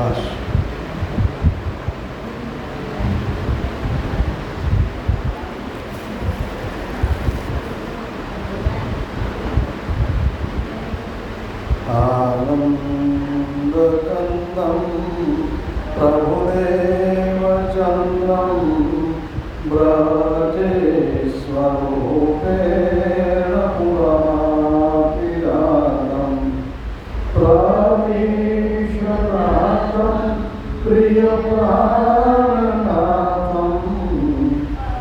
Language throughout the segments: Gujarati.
ખાસ આનંદકંદમ પ્રભુદેવ ચંદ્રમ બ્રજેશ્વરૂપેણ પુરાપિરાતમ પ્રવિશ્વનાથમ પ્રિયપ્રાણનાથમ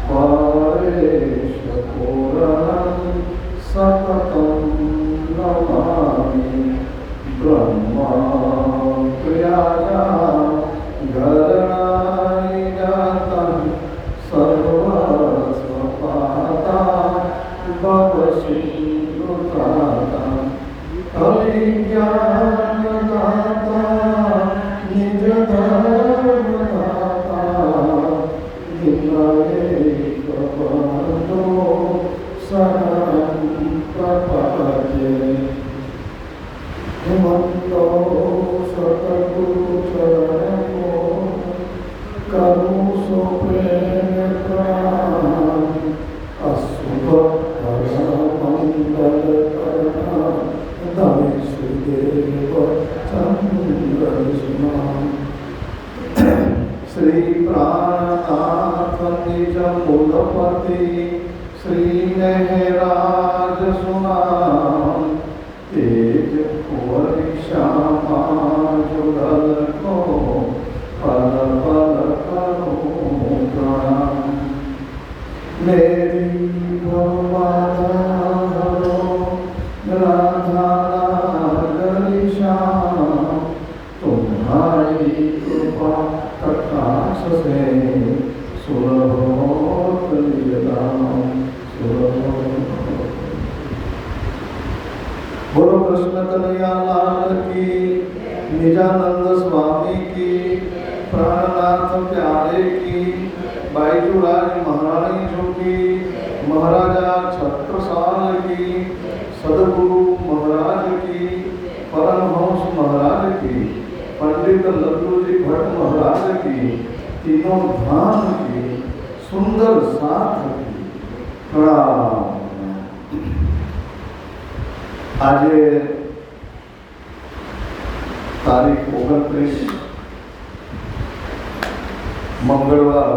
પરેશપૂર્ણં સતતં નમામિ બ્રહ્મા પ્રિયાયા ગરણાય સર્વસ્વપાતા ભવસિંધુતાતા અવિજ્ઞાનદાતા નિજધર્મદાતા નિમ્નૈકબંધો શરણં પ્રપદ્યે હિમંતો સતગુરુ ચરણો કરું સોપ્રેમ પ્રણામ અશુભ મંગલ કરના ધનેશ્વદેવ ચંદ્રસ્માન શ્રી પ્રાણનાથ નિજ મૂલપતિ શ્રી નહેરાજ સુનામ તેજ વરિષામાં જુગલ કો પલ પલ કરો પ્રણામ મેરી ભવવાદરો રાધા ગરિષા તુમ્હારી કૃપા કટાક્ષ સે સુલભો કલિયદામ સુલભો. બોલો કૃષ્ણ કનૈયા લાલ કી, નિજાનંદ સ્વામી કી, प्राणनाथ प्यारे की, बाईजूराज महारानी जो की, महाराजा छत्रसाल की, सदगुरु महाराज की, परमहंस महाराज की, पंडित लल्लू जी भट्ट महाराज की, तीनों धाम की, सुंदर साथ की प्रणाम. आज तारीख 29 मंगलवार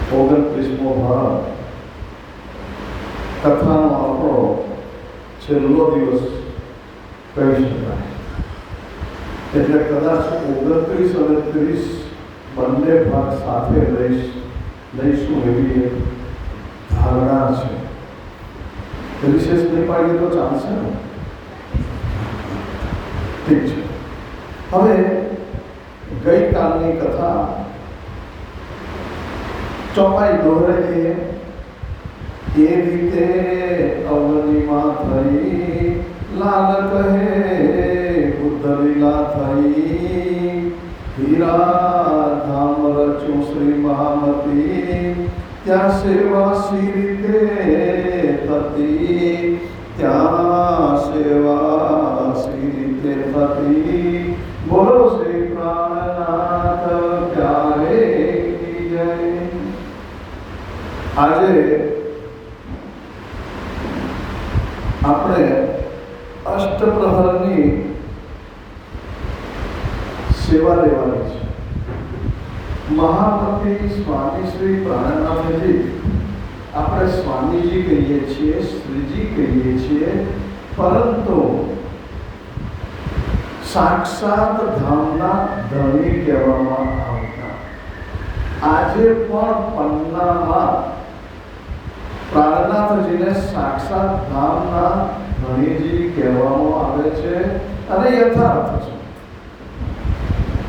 29મો ભાગ કથાનો આપણો છેલ્લો દિવસ કહી શકાય. એટલે કદાચ 29 અને 30 બંને ભાગ સાથે લઈશું એવી એક ધારણા છે. વિશેષ નહીં પાડીએ તો ચાલશે ને? ઠીક છે. હવે ગઈકાલની કથા ચોપાઈ દોહરાઈએ એ રીતે અવનીમાં થઈ, લાલ કહે બુદ્ધ લીલા થઈ, હીરા ધામ રચ્યું શ્રી મહામતી, ત્યાં સેવા સી રીતે થતી, ત્યાં સેવા સી રીતે થતી. બોલો શ્રી પ્રાણનાથ પ્યારે કી જય. આજે આપણે અષ્ટપ્રહરની સેવા લેવાની છે. મહામતી સ્વામી શ્રી પ્રાણનાથજી આપણે સ્વામીજી કહીએ છીએ, શ્રીજી કહીએ છીએ, પરંતુ સાક્ષાત ધામના ધણી કહેવામાં આવતા. આજે પણ પન્નામાં પ્રાણનાથજીને સાક્ષાત ધામના ધણીજી કહેવામાં આવે છે અને યથાર્થ છે.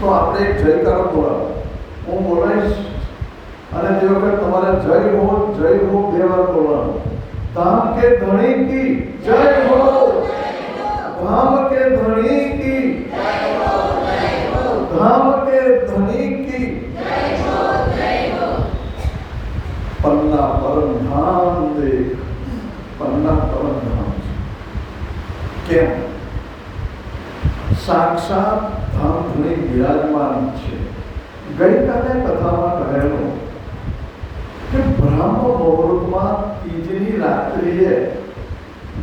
તો આપણે એક જયકારો બોલાવો. હું બોલાવીશ અને તે વખત તમારે જય હો બે વાર બોલવાનું. ધામ કે ધણી કી જય હો, ધામ કે ધણી की, धाम के धनी की, पन्ना परम धाम देख, पन्ना परम धाम. કેમ? સાક્ષાત ધામ ધણી બિરાજમાન છે. ગઈકાલે કથામાં કહેલું કે બ્રહ્મ મુહૂર્તમાં ત્રીજની રાત્રિએ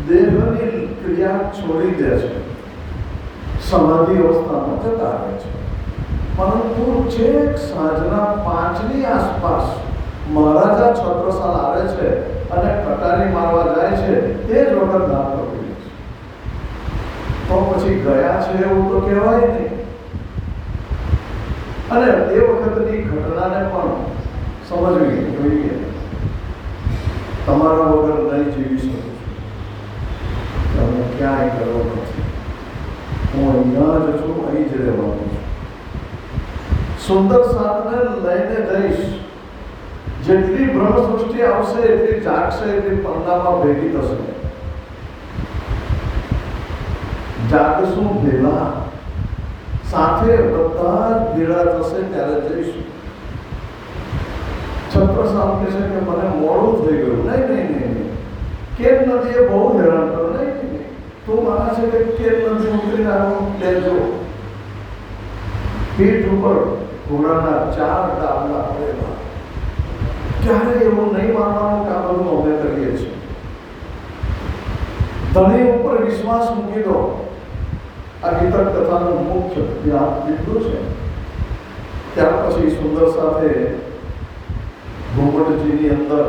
દેહની ક્રિયા છોડી દે છે, સમાધિ અવસ્થામાં જતા રહે છે. પરંતુ છેક સાંજના 5ની આસપાસ મહારાજા છત્રસાલ આવે છે અને કટારી મારવા જાય છે. તે જ વખત ધામ પકડી લે છે. તો પછી ગયા છે એવું તો કહેવાય નહીં. અને એ વખતની ઘટનાને પણ સમજવી જોઈએ. તમારા વગર નહીં જીવી શકું છું, તમે ક્યાંય કરો નથી, હું અહીંયા જ છું, અહીં જ રહેવાનું છું. સુંદર સાથને લઈને જઈશ. જેટલી બ્રહ્મ સૃષ્ટિ આવશે એટલી જાગશે, એટલી પન્નામાં ભેગી થશે. જાગશું ભેલા, સાથે બધા જ ભેળા થશે ત્યારે જઈશું. છત્રસાલ કહે છે કે મને મોડું થઈ ગયું. નહીં, કેમ નદીએ બહુ હેરાન કરો. નહીં, તું માને છે કે કેમ નદી ઉતરી આવ્યો લેજો. પીઠ ઉપર ઘોડાના 4 ડાબલા પડેલા. ક્યારે એવું નહીં માનવાનું કે આ બધું અમે કરીએ છીએ. ધણી ઉપર વિશ્વાસ મૂકી દો. આ ગીતક કથાનું મુખ્ય બિંદુ છે. ત્યાર પછી સુંદર સાથે ઘુમટજીની અંદર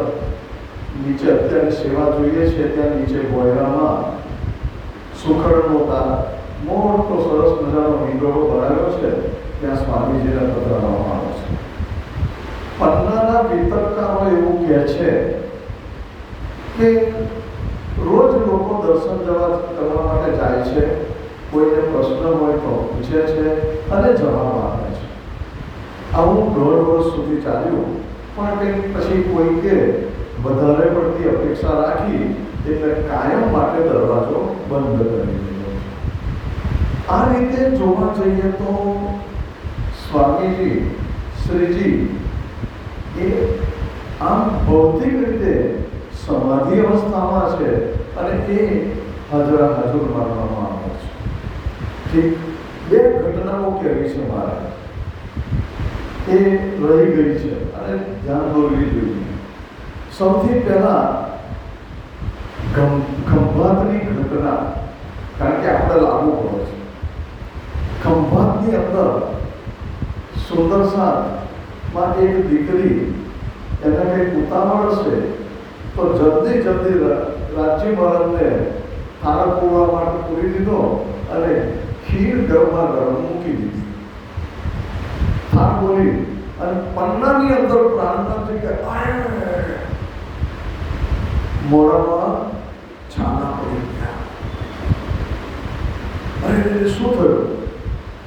નીચે અત્યારે સેવા જોઈએ છે ત્યાં નીચે બોયરામાં સુખડનો તાર મોટો સરસ મજાનો વિંડોળો બનાવ્યો છે. ત્યાં સ્વામીજીને પધરાવવામાં આવે છે. પન્નાના વિતરકારો એવું કહે છે કે રોજ લોકો દર્શન કરવા માટે જાય છે. કોઈને પ્રશ્ન હોય તો પૂછે છે અને જવાબ આપે છે. આવું 1.5 વર્ષ સુધી ચાલ્યું. પણ કંઈક પછી કોઈકે વધારે પડતી અપેક્ષા રાખી એટલે કાયમ માટે દરવાજો બંધ કરી દીધો. આ રીતે જોવા જઈએ તો સ્વામીજી શ્રીજી એ આમ ભૌતિક રીતે સમાધિ અવસ્થામાં છે અને એ હાજર માનવામાં આવે છે. ઠીક, 2 ઘટનાઓ કહેવી છે મારે, એ રહી ગઈ છે અને ધ્યાન દોરવી જોઈએ. સૌથી પહેલા ખંભાતની ઘટના, કારણ કે આપણે લાગુ પડે છે. ખંભાતની અંદર સુંદરસામાં એક દીકરી, એને કંઈક ઉતાવળ છે તો જલ્દી રાજ્ય મહારાજને થાળ પૂરવા માટે પૂરી દીધો અને ખીર ગરમા ગરમ મૂકી દીધી. થાળ બોલી અને પન્નાની અંદર પ્રાણનાથજી કે મોડામાં છાના પડી ગયા. અરે શું થયું?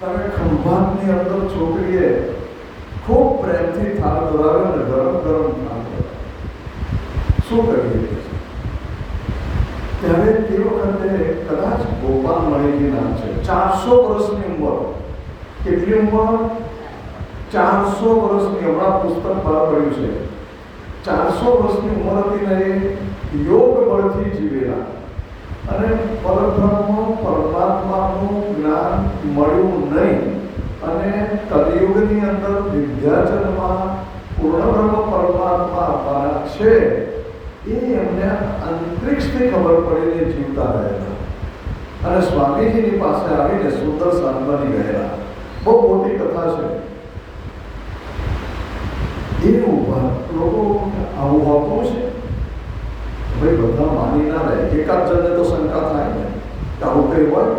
તમે ખંભાતની અંદર છોકરીએ ખૂબ પ્રેમથી થાળ ધરાવ્યો ને ગરમ ગરમ થાળ ધરાવ્યો. શું કરીએ? ત્યારે તે વખતે કદાચ ગોપાલ મણીજી નામ છે. 400 વર્ષની ઉંમર. કેટલી ઉંમર? 400 વર્ષની. હમણાં પુસ્તક બહાર પડ્યું છે. 400 વર્ષની ઉંમર હતી ને એ યોગ બળથી જીવેલા અને પરબ્રહ્મ પરમાત્માનું જ્ઞાન મળ્યું નહીં અને કલિયુગની અંદર વિદ્યાચરમાં પૂર્ણબ્રહ્મ પરમાત્મા આપવાના છે એ એમને અંતરિક્ષથી ખબર પડીને જીવતા રહેલા અને સ્વામીજીની પાસે આવીને સુંદર સાત બની ગયેલા. બહુ મોટી કથા છે. એ લોકો આવું હોતું છે ભાઈ, બધા માની ના રહે. એકાદ જણને તો શંકા થાય ને કે આવું કંઈ હોય.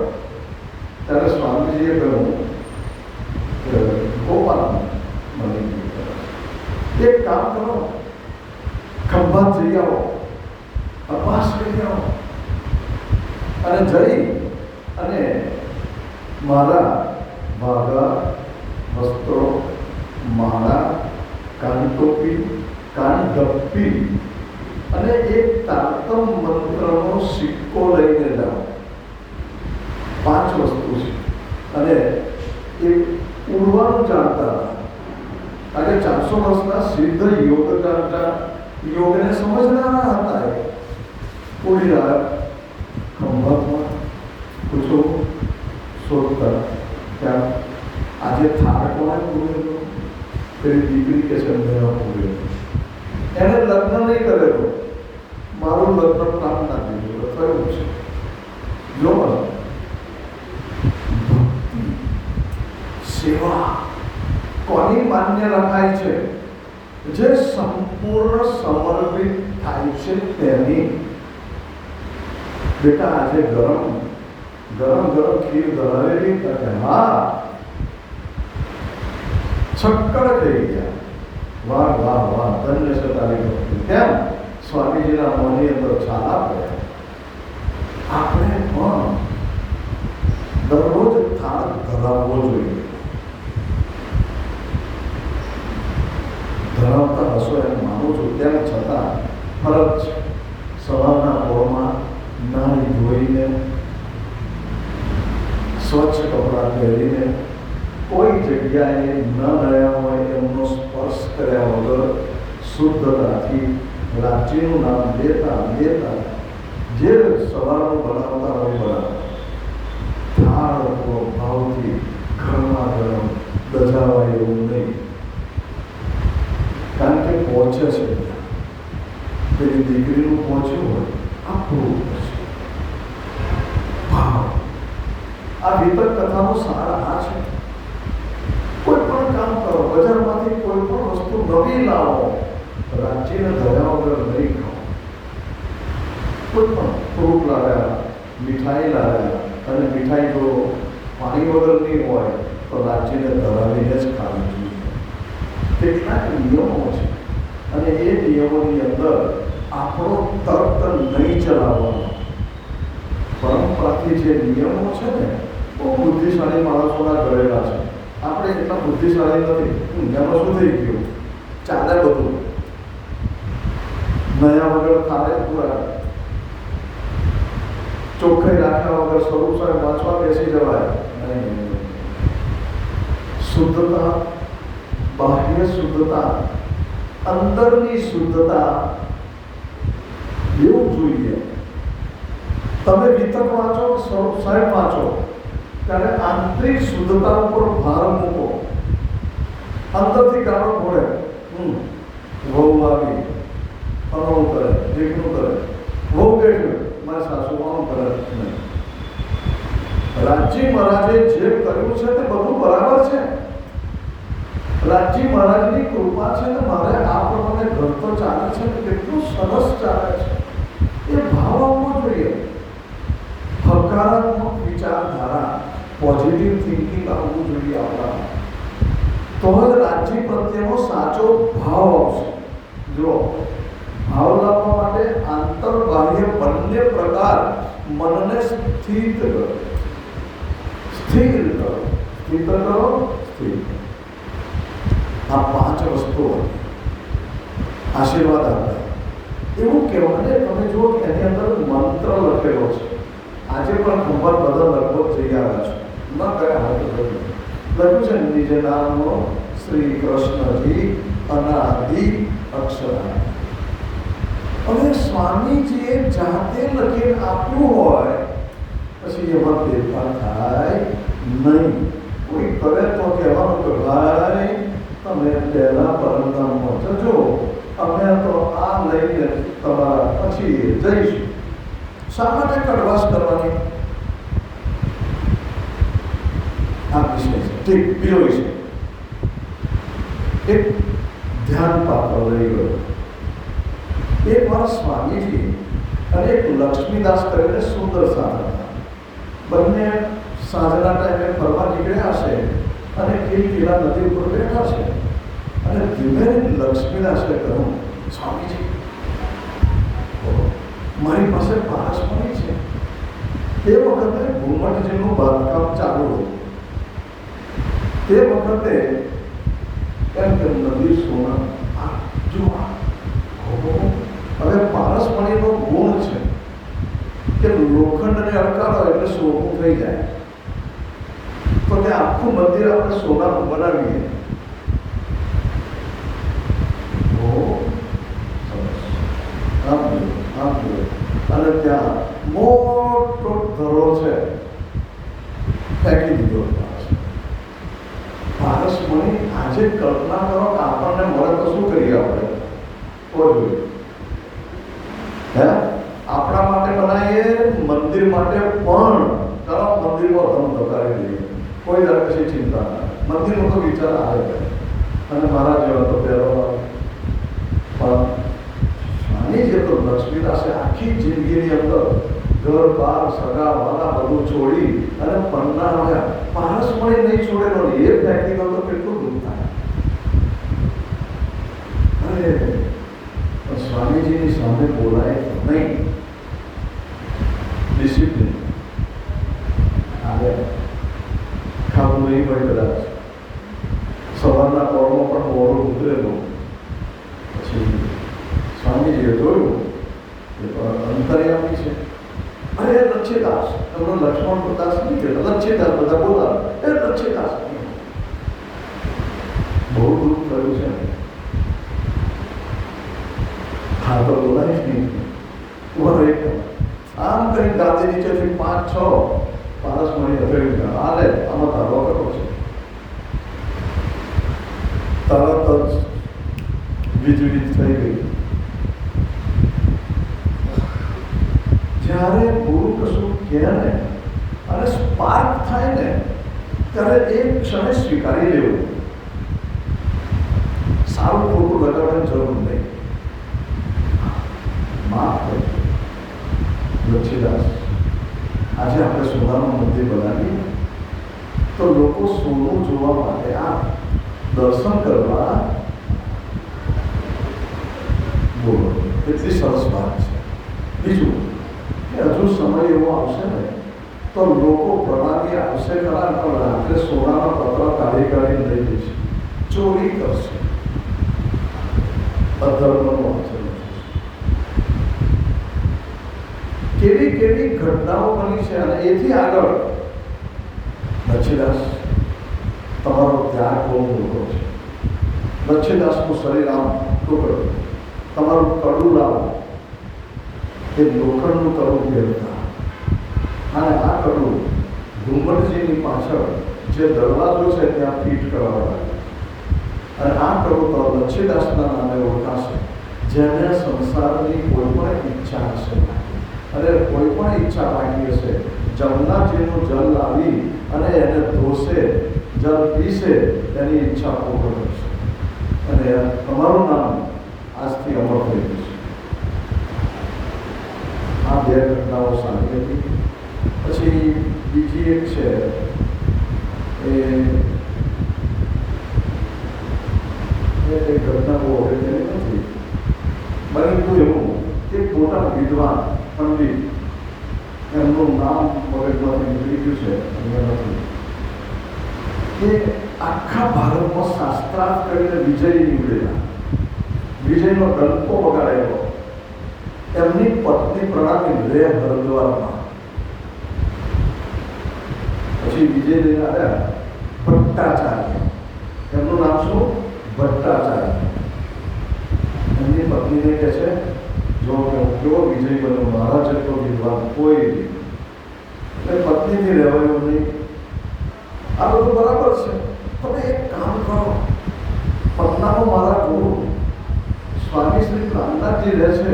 ત્યારે સ્વામીજીએ કહ્યું કે ગોપાલ મણી એક કામ કરો, ખંભાત જઈ આવો, તપાસ કરી આવો અને જઈ અને મારા ભાગા, વસ્ત્રો, માળા, કાનટોપી, કાનઢપ્પી અને એક તારતમ મંત્રનો સિક્કો લઈને જાઓ. 5 વસ્તુ છે અને એ ઉડવાનું જાણતા હતા. કારણ કે 400 વર્ષના સિદ્ધ યોગ જાણતા, યોગને સમજનારા હતા. એ ઉડી રહ્યા ખંભાતમાં. પૂછો શોધતા ત્યાં આજે થાળ કોને પૂરેલો? પેલી દીકરી કે છે મેં પૂરેલો. એને લગ્ન નહીં કરેલો, મારું લગ્ન કામ ના દીધું થયું છે. જો ભક્તિ સેવા કોની માન્ય રખાય છે? જે સંપૂર્ણ સમર્પિત થાય છે તેની. બેટા આજે ગરમ ગરમ ગરમ ખીર ધરાવેલી તકે હા છક્કર થઈ ગયા. વાહ વાહ વાહ, ધન્ય છે તારી ભક્તિ. કેમ? સ્વામીજીના મોંની અંદર છાલા પડ્યા. આપણે પણ દરરોજ થાળ ધરાવવો જોઈએ. ધરાવતા હશો એમ માનું છું. તેમ છતાં ફરજ છે. સવારના પોરમાં નાહી ધોઈને સ્વચ્છ કપડાં પહેરીને કોઈ જગ્યાએ ન રહ્યા હોય એમનો સ્પર્શ કર્યા વગર શુદ્ધતાથી રાત્રિનું નામ લેતા લેતા જે સવારનું બનાવતા હોય બનાવતા થાળ ભાવથી ઘરમાં ગરમ દજાવાય એવું નહીં. કારણ કે પહોંચે છે પેલી દીકરીનું પહોંચ્યું હોય આપણું ભાવ. આ વિતક કથાનો સાર આ છે. કોઈ પણ કામ કરો, બજારમાંથી કોઈ પણ વસ્તુ નવી લાવો, રાજીને ધર્યા વગર નહીં ખાઓ. કોઈ પણ ફ્રૂટ લાવ્યા, મીઠાઈ લાવ્યા અને મીઠાઈ જો પાણી વગરની હોય તો રાજીને ધરાવીને જ ખાવી જોઈએ. કેટલાક નિયમો છે અને એ નિયમોની અંદર આપણો તર્ક નહીં ચલાવવાનો. પરંપરાથી જે નિયમો છે ને બહુ બુદ્ધિશાળી માણસોના ઘરેલા છે. આપણે એટલા બુદ્ધિશાળી નથી. એમાં શું થઈ ગયું? ચાલે બધું નયા વગર થાળે પૂરા, ચોખ્ખાઈ રાખ્યા વગર સ્વરૂપ સાહેબ વાંચવા બેસી જવાય નહીં. શુદ્ધતા, બાહ્ય શુદ્ધતા, અંદરની શુદ્ધતા એવું જોઈએ. તમે વિતક વાંચો, સ્વરૂપ સાહેબ વાંચો ત્યારે આંતરિક શુદ્ધતા ઉપર ભાર મૂકો. અંદરથી ગાળો ઘોડે વહુ આવી અનવું કરે, દીકરું કરે, વહુ બેઠ્યું મારી સાસુ આમ કરે નહીં. રાજજી મહારાજે જે કર્યું છે તે બધું બરાબર છે. રાજજી મહારાજની કૃપા છે ને મારે આ પ્રમાણે ઘર તો ચાલે છે ને કેટલું સરસ ચાલે છે. એ ભાવ આવવો જોઈએ. હકારાત્મક વિચારધારા, પોઝિટિવ થિંકિંગ આવવું જોઈએ આપણા. તો જ રાજ્ય પ્રત્યેનો સાચો ભાવ આવશે. જો ભાવ લાવવા માટે આંતર બાહ્ય બંને પ્રકાર મનને સ્થિત કરો. સ્થિર કરો, સ્થિત કરો, સ્થિર. આ 5 વસ્તુઓ આશીર્વાદ આપે. એવું કહેવાય તમે જુઓ કે એની અંદર મંત્ર લખેલો છે. આજે પણ ખંભાત બધા લગભગ જઈ આવ્યા છે. ન ગયા હોય તો લખ્યું છે નિજ નામનો શ્રી કૃષ્ણજી અનાદિ અક્ષરા. હવે સ્વામીજીએ જાતે લખીને આપ્યું હોય પછી એમાં ફેરફાર થાય નહીં. કોઈ કરે તો કહેવાનું કે ભાઈ તમે પહેલા પરમધામમાં જજો, અમે તો આ લઈને તમારા પછી જઈશું. શા માટે કડવાશ કરવાની? આ વિષય છે. ઠીક, બીજો વિષય. એક ધ્યાન પાત્ર લઈ ગયો. એક વાર સ્વામીજી અને એક લક્ષ્મીદાસ કરીને સુંદર સાધન હતા. બંને સાંજના ટાઈમે ફરવા નીકળ્યા છે અને કિલા નદી ઉપર બેઠા છે અને ધીમે લક્ષ્મીદાસે કહ્યું, સ્વામીજી મારી પાસે પારસમણી છે. તે વખતે ઘુમટજીનું બાંધકામ ચાલુ હતું. તે વખતે એમ કે નદી સોના હવે પારસમણીનો ગુણ છે કે લોખંડને અડકાડો એટલે સોનું થઈ જાય. તો તે આખું મંદિર આપણે સોનાનું બનાવીએ. અને ત્યાં મોટો ધરો છે. ફેંકી દીધો પારસમણી. આજે કલ્પના કરો કે આપણને મળે તો શું કરીએ આપણે? કોઈ હે આપણા માટે બનાવીએ, મંદિર માટે પણ ચાલો મંદિરમાં ધમ ધકારી દઈએ, કોઈ દર કશી ચિંતા ના. મંદિરનો તો વિચાર આવે અને મારા જેવા તો પહેલો પણ સ્વામી જે તો લક્ષ્મીદાસે આખી જિંદગીની અંદર ઘર બાર સગા વાલા બધું છોડી અને પન્ના આવ્યા. પારસમણી નહીં છોડેલો, એ ફેંકી દો તો કેટલું દુઃખ થાય. અરે સ્વામીજીની સામે બોલાય નહીં. ડિસિપ્લિન આવે ખાવું નહીં હોય. કદાચ સવારના કોળમાં પણ મોડું ઉતરેલું. પછી સ્વામીજીએ જોયું કે અંતર્યામી છે. અરે લચ્છેદાસ, એમનો લક્ષ્મણ દાસ નહીં કહેતા, લચ્છેદાસ બધા બોલા, એ લચ્છેદાસ. બહુ દુઃખ થયું છે. હા તો બોલાય નહીં. એક આમ કરી ગાદી નીચેથી 5-6 પારસમણી હથેળી ગયા. હાલે આમાં તારો કરો છે. તરત જ વીજળી થઈ ગઈ. જ્યારે ગુરુ કશું કહે ને અને સ્પાર્ક થાય ને ત્યારે એક ક્ષણે સ્વીકારી લેવું. સારું ખોટું લગાડવાની જરૂર નહીં. માફ કરજો લચ્છીદાસ. આજે આપણે સોનાનું મંદિર બનાવીએ તો લોકો સોનું જોવા માટે આ દર્શન કરવા બોલો, એટલી સરસ વાત છે. બીજું કે હજુ સમય એવો આવશે ને તો લોકો પ્રણામી આવશે ખરા, પણ રાત્રે સોનાના પત્ર કાઢી કાઢી લઈ જશે, ચોરી કરશે, અધર્મનું આચરણ. કેવી કેવી ઘટનાઓ બની છે. અને એથી આગળ લચ્છીદાસ તમારો ત્યાગ બહુ મોટો છે. લચ્છીદાસનું શરીર આમ ટુકડું, તમારું કડું લાવો એ લોખંડનું કડું ફેરતા અને આ કડું ઘુંમટજીની પાછળ જે દરવાજો છે ત્યાં ફીટ કરવા. અને આ કડું તો લચ્છીદાસના નામે ઓળખાશે, જેને સંસારની કોઈ પણ ઈચ્છા હશે અને કોઈ પણ ઈચ્છા બાકી હશે, જમનાજીનું જલ લાવી અને એને ધોશે, જલ પીશે, તેની ઈચ્છા પૂર્ણ કરશે. અને તમારું નામ આજથી અમર થઈ જશે. આ બે ઘટનાઓ સારી હતી. પછી બીજી એક છે એ ઘટના બહુ અગત્યની નથી. પરંતુ એવું એક મોટા વિદ્વાન પંડિત, એમનું નામ મગજમાંથી નીકળી ગયું છે, અહીંયા નથી, કે આખા ભારતમાં શાસ્ત્રાર્થ કરીને વિજય નીકળેલા, વિજયનો ડંકો વગાડેલો. એમની પત્ની પ્રણામી લે હરદ્વારમાં. પછી વિજય લઈને આવ્યા ભટ્ટાચાર્ય. એમનું નામ શું? ભટ્ટાચાર્ય. એમની પત્નીને કહે છે, જો હું કેવો વિજય બન્યો, મારા જેટલો વિદ્વાન કોઈ નહીં. એટલે પત્નીથી રહેવાયું નહીં. આ બધું બરાબર છે. તમે એક કામ કરો, પટનામાં મારા ગુરુ સ્વામી શ્રી પ્રાણનાથજી રહે છે,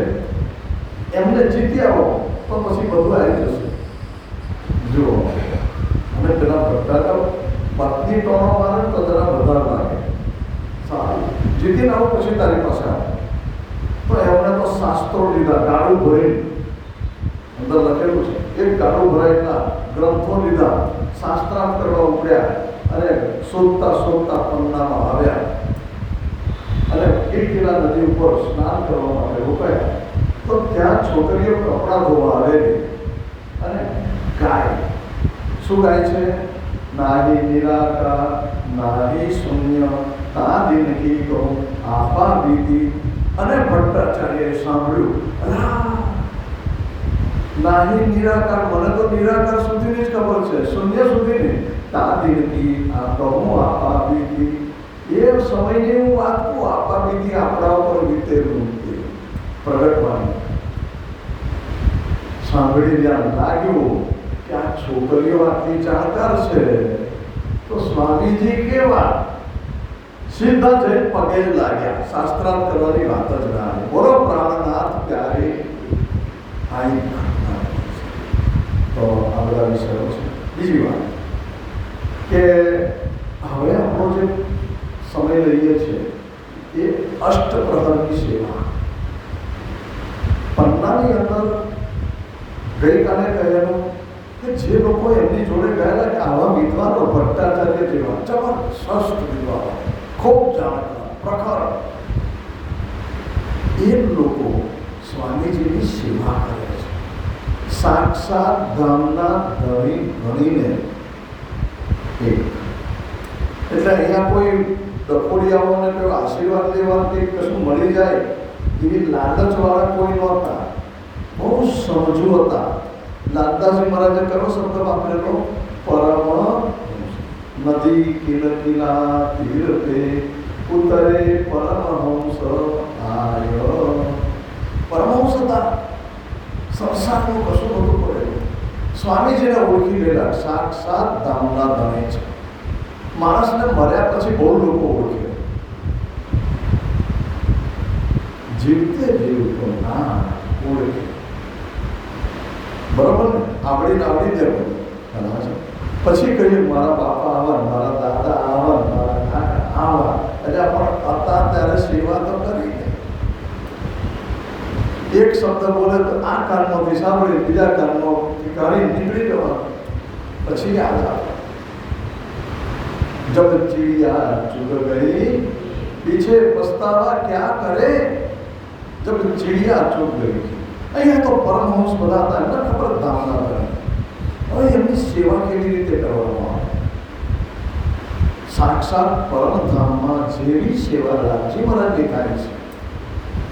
એમને જીતી આવો તો પછી બધું આવી જશે. જુઓ, અને પેલા ભટ્ટાચાર પત્ની ટોણો મારે તો જરા વધારે લાગે. સારું, જીતીને આવો પછી તારી પાસે આવે. તો એમણે તો શાસ્ત્રો લીધા, ગાડું ભરી, અંદર લખેલું છે, એક ગાડું ભરાયેલા ગ્રંથો લીધા, શાસ્ત્રાર્થ કરવા ઉપડ્યા અને શોધતા શોધતા પન્નામાં આવ્યા અને કીર્તિલા નદી ઉપર સ્નાન કરવા માટે રોકાયા. તો ત્યાં છોકરીઓ કપડાં ધોવા આવેલી અને ગાય. શું ગાય છે? નાહી નિરાકાર નાહી શૂન્ય તા દિનકી કહો આપા બીતી. અને ભટ્ટાચાર્યએ સાંભળ્યું, નાહી નિરાકાર, મને તો નિરાકાર સુધીની જ ખબર છે, શૂન્ય સુધીની. તા દિનકી આ કહું આપા બીતી. એ સમયની હું વાત કહું, આપા બીતી આપણા ઉપર વીતેલું પ્રગટવાની. સાંભળી જ્યાં લાગ્યું કે કે આ છોકરીઓ આટલી જાણકાર છે તો સ્વામીજી કેવા? સીધા જઈને પગે જ લાગ્યા, શાસ્ત્રાર્થ કરવાની વાત જ ના આવી. બોલો પ્રાણનાથ પ્યારે આઈ. તો આ બધા વિષયો છે. બીજી વાત કે હવે આપણો જે સમય લઈએ છીએ એ અષ્ટપ્રહરની સેવા. પન્નાની અંદર ગઈકાલે કહેલું કે જે લોકો એમની જોડે ગયેલા કે આવા વિદ્વાનો ભટ્ટાચાર્ય જેવા જબરદસ્ત વિદ્વાનો, ખૂબ જાણકાર, પ્રખર, એ લોકો સ્વામીજીની સેવા કરે છે. સાક્ષાત ધામના ધણી ભણીને એક. એટલે અહીંયા કોઈ ડફોડિયાઓને કોઈ આશીર્વાદ લેવા કે કશું મળી જાય એવી લાલચવાળા કોઈ નહોતા. બહુ સમજુ હતા. લાલદાસજી મહારાજે કયો શબ્દ વાપરેલો? પરમ નદી કિલકિલા તીર પે ઉતરે પરમહંસ આય. પરમહંસ હતા. સંસારનું કશું નહોતું પડેલું. સ્વામીજીને ઓળખી ગયેલા સાક્ષાત ધામના ધણી છે. માણસને મર્યા પછી બહુ લોકો ઓળખે. જીવતે જીવતો ના ઓળખે. બરોબર ને? આવડી જાય પછી કહીએ મારા બાપા આવા, મારા દાદા આવા, મારા કાકા આવા. એટલે પણ હતા ત્યારે સેવા તો કરી. એક શબ્દ બોલે તો આ કાનમાંથી સાંભળી બીજા કાનમાંથી કાઢી નીકળી જવાનું. પછી યાદ આવે જબ ચીડિયા ચુગ ગઈ પીછે પસ્તાવા ક્યાં કરે. જબ ચીડિયા ચુગ ગઈ. અહીંયા તો પરમહંસ બધા હતા, એમને ખબર ધામના કરે. હવે એમની સેવા કેવી રીતે કરવામાં આવે? સાક્ષાત પરમધામમાં જેવી સેવા લાલજી મહારાજની થાય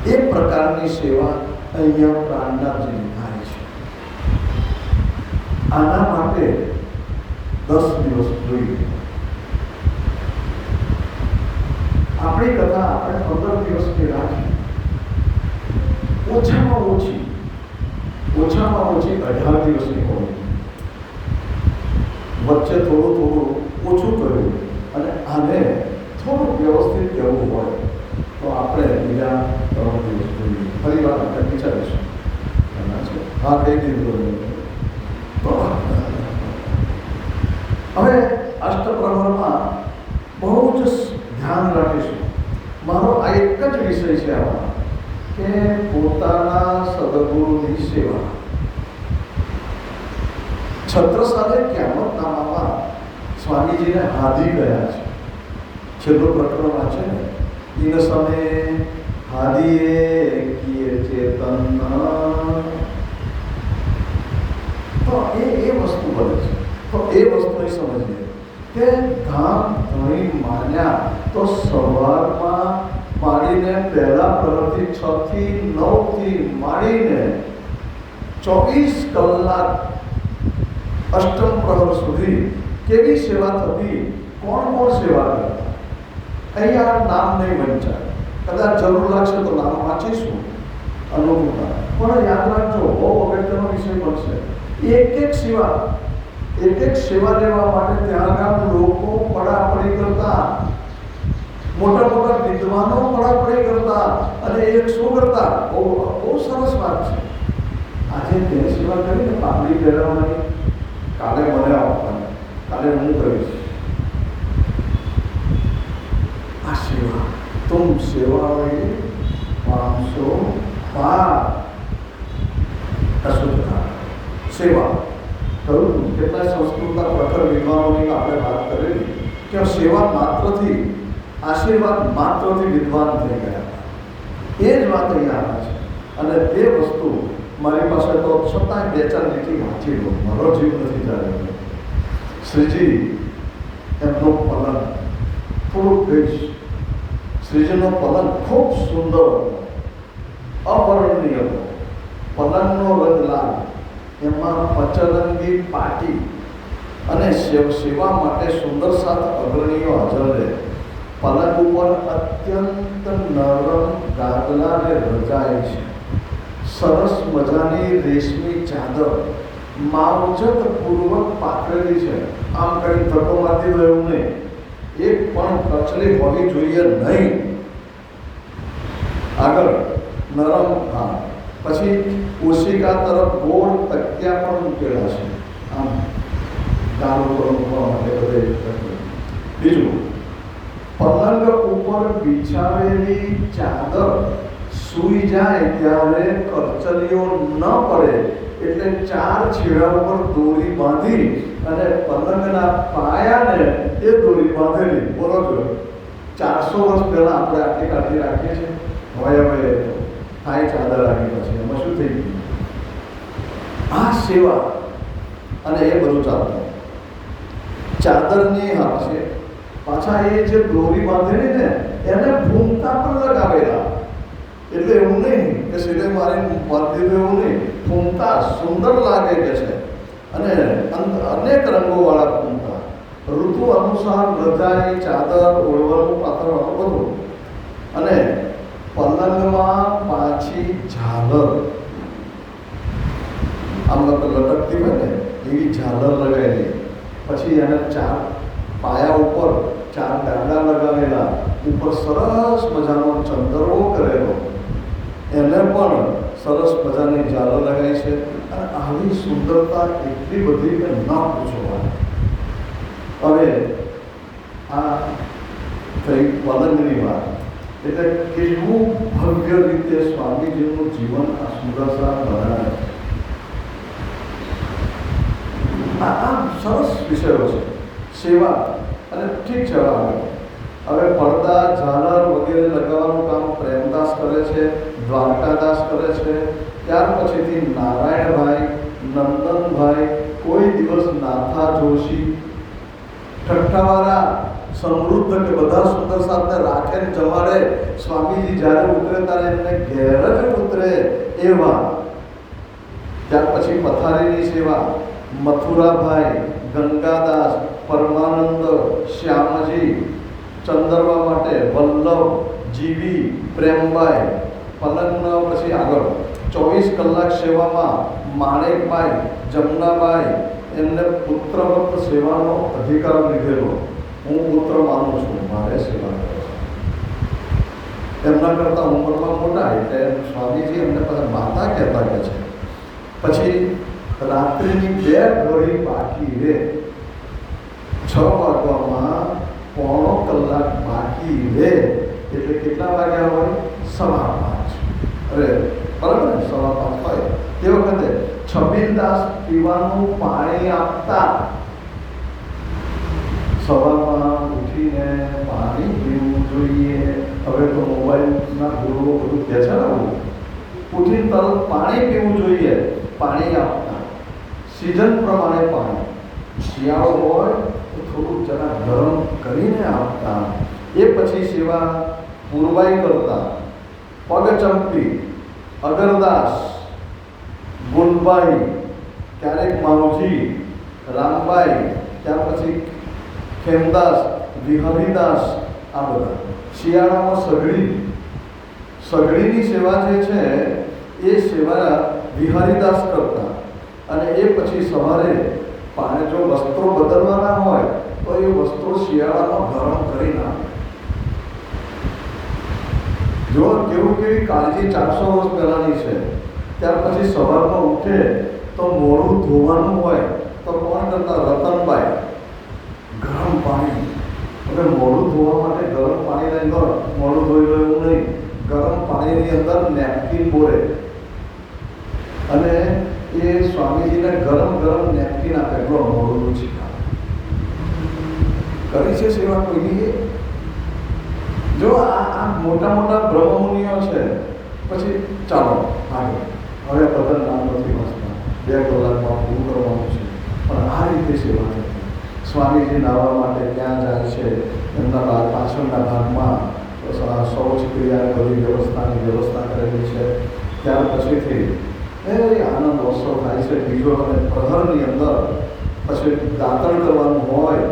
છે એ પ્રકારની સેવા અહીંયા પ્રાણનાથજીની થાય છે. આના માટે 10 દિવસ જોઈએ. આપણી કથા આપણે 15 દિવસની રાખી. ઓછામાં ઓછી 18 દિવસની હોય. વચ્ચે થોડું ઓછું કર્યું અને આને થોડું વ્યવસ્થિત કહેવું હોય તો આપણે બીજા 3 દિવસ જોઈએ. ફરી વાર આપણે વિચારીશું. હા, કહી દીધું. તો હવે અષ્ટપ્રહરમાં બહુ જ ધ્યાન રાખીશું. મારો આ એક જ વિષય છે આમાં કે પોતાના સદગુરુની સેવા. છત્રસાલે ક્યામતનામામાં સ્વામીજીને હાદી ગયા છે. છેલ્લું પ્રકરણ વાંચે ને, ઈન સમે હાદીએ કિયે ચેતન. તો એ વસ્તુ બને છે. તો એ વસ્તુ સમજીએ કે ધામ ધણી માન્યા તો સવારમાં માંડીને પહેલા પ્રહરથી 6 થી 9 થી માંડીને 24 કલાક અષ્ટમ પ્રહર સુધી કેવી સેવા થતી, કોણ સેવા કરતા. અહીંયા નામ નહીં વંચાય. કદાચ જરૂર લાગશે તો નામ વાંચીશું અનુકૂળતા. પણ યાદ રાખજો, બહુ અગત્યનો વિષય બનશે. એક એક સેવા લેવા માટે ત્યાં આગળ લોકો પડાપડી કરતા, મોટા વિદ્વાનો પડાપડી કરતા અને એક શું કરતા. બહુ સરસ વાત છે. આજે તે સેવા કરીને પાપડી પહેરવાની, કાલે મને આપવાની, કાલે હું કરીશ. આ સેવા તુમ સેવા હોય 500 પાર અશુદ્ધતા સેવા. કહ્યું કેટલા સંસ્કૃતના પ્રખર વિદ્વાનોની આપણે વાત કરેલી કે સેવા માત્રથી, આશીર્વાદ માત્રથી વિદ્વાન થઈ ગયા. એ જ વાત અહીંયા આવે છે. અને તે વસ્તુ મારી પાસે તો છતાંય 2-4 લીટી વાંચી લો, મારો જીવ નથી ચાલ્યો. શ્રીજી એમનો પલંગ થોડુંક કહીશ. શ્રીજીનો પલંગ ખૂબ સુંદર હતો, અવર્ણનીય હતો. પલંગનો રંગ લાલ, એમાં પચરંગી પાટી અને સેવા માટે સુંદર 7 અગ્રણીઓ હાજર રહે. પલંગ ઉપર અત્યંત નરમ ગાદલાને રજાય છે. સરસ મજાની રેશમી ચાદર માવજતપૂર્વક પાથરેલી છે. આમ કરી ધક્કો મારી દીધો એવું નહીં, એક પણ કચલી હોવી જોઈએ નહીં. આગળ નરમ ભાગ, પછી ઓશિકા તરફ ગોળ તકિયા પણ મૂકેલા છે, આમ ગાલ ઉપર મૂકવા માટે બધે. બીજું, પલંગ ઉપર બિછાવેલી ચાદર સૂઈ જાય ત્યારે કરચલીઓ ન પડે એટલે 4 છેડા ઉપર દોરી બાંધી અને પલંગના પાયાને એ દોરી બાંધેલી. બોલો છો, 400 વર્ષ પહેલા આપણે આટલી કાળજી રાખીએ છીએ. હવે થાય ચાદર રાખી પછી એમાં શું થઈ ગયું? આ સેવા અને એ બધું ચાલતું. ચાદરની હા છે, પાછા એ જે દોરી બાંધેલી ને એને ભૂમકા પણ લગાવેલા. એટલે એવું નહીં કે સીધે મારે બાંધી દીધું, એવું નહીં. ફૂમતા સુંદર લાગે કે છે, અને અનેક રંગોવાળા ફૂમતા, ઋતુ અનુસાર રજાઈ, ચાદર, ઓળવાનું, પાથરવાનું બધું. અને પલંગમાં પાછી ઝાલર આમ લટકતી હોય ને એવી ઝાલર લગાવેલી. પછી એને 4 પાયા ઉપર 4 દાંડા લગાવેલા, ઉપર સરસ મજાનો ચંદરવો કરેલો, એને પણ સરસ મજાની ઝાલર લગાવી છે. અને આવી સુંદરતા એટલી બધી કે ના પૂછો. હવે આ થઈ પલંગની વાત. એટલે કેવું ભવ્ય રીતે સ્વામીજીનું જીવન આ સુરસા બનાવે. આ સરસ વિષયો છે, સેવા. અને ઠીક છે, હવે પડદા, ઝાલર વગેરે લગાવવાનું કામ પ્રેમદાસ કરે છે, દ્વારકાદાસ કરે છે. ત્યાર પછીથી નારાયણભાઈ, નંદનભાઈ, કોઈ દિવસ નાથા જોશી, ઠઠ્ઠાવાળા સમૃદ્ધ કે બધા સુંદર સાથે રાખે ને જમાડે. સ્વામીજી જ્યારે ઉતરે ત્યારે એમને ઘેર જ ઉતરે એવા. ત્યાર પછી પથારીની સેવા, મથુરાભાઈ, ગંગાદાસ, પરમાનંદ, શ્યામજી, ચંદરવા માટે વલ્લભ, જીવી, પ્રેમભાઈ. પલંગના પછી આગળ 24 કલાક સેવામાં માણેકભાઈ, જમનાભાઈ, એમને પુત્રવત સેવાનો અધિકાર લીધેલો. હું પુત્ર માનું છું, મારે સેવા કરે છે. એમના કરતાં ઉંમરમાં મોટા એટલે સ્વામીજી એમને પાસે માતા કહેતા કે છે. પછી રાત્રિની 2 ઘડી બાકી રહે, 6 વાગવામાં 1/4 કલાક બાકી રહે એટલે કેટલા વાગ્યા હોય? 5:15. અરે બરાબર ને, 5:15 હોય. તે વખતે છબીલદાસ પીવાનું પાણી આપતા. સવારમાં ઉઠીને પાણી પીવું જોઈએ. હવે તો મોબાઈલના ગુરુઓ બધું કહે છે ને, ઉઠીને તરત પાણી પીવું જોઈએ. પાણી આપતા, સિઝન પ્રમાણે પાણી. શિયાળો હોય તો થોડુંક જરા ગરમ કરીને આપતા. એ પછી સેવા પૂરવાઈ કરતા. પગચંપી, અગરદાસ, ગુલબાઈ, ક્યારેક માવજી, રામબાઈ, ત્યાર પછી ખેમદાસ, વિહરીદાસ, આ બધા. શિયાળામાં સઘળીની સેવા જે છે એ સેવા વિહરીદાસ કરતા. અને એ પછી સવારે પાણી, જો વસ્ત્રો બદલવાના હોય તો એ વસ્ત્રો શિયાળામાં ગરમ કરી નાખે. જો કેવી કાળજી 400 વર્ષ પહેલાંની છે. ત્યાર પછી સવારમાં ઉઠે તો મોઢું ધોવાનું હોય તો કોણ કરતા? રતનભાઈ. ગરમ પાણી. હવે મોઢું ધોવા માટે ગરમ પાણીની અંદર મોઢું ધોઈ લેવું નહીં, ગરમ પાણીની અંદર નેપકિન બોળે અને એ સ્વામીજીને ગરમ નેપકિન આપે. મોઢું છીકા કરી છે સેવા કોઈની. જો આ મોટા બ્રહ્મમુનિઓ છે. પછી ચાલો આગળ. હવે બદલ નામ નથી વાંચતા, 2 કલાકમાં પૂરું કરવાનું છે. પણ આ રીતે સેવા થતી. સ્વામીજી નાહવા માટે ક્યાં જાય છે, એમના પાછળના ભાગમાં શૌચ ક્રિયા બધી વ્યવસ્થા કરેલી છે. ત્યાર પછીથી આનંદ ઉત્સવ થાય છે. બીજો અને પ્રહરની અંદર પછી દાંતણ કરવાનું હોય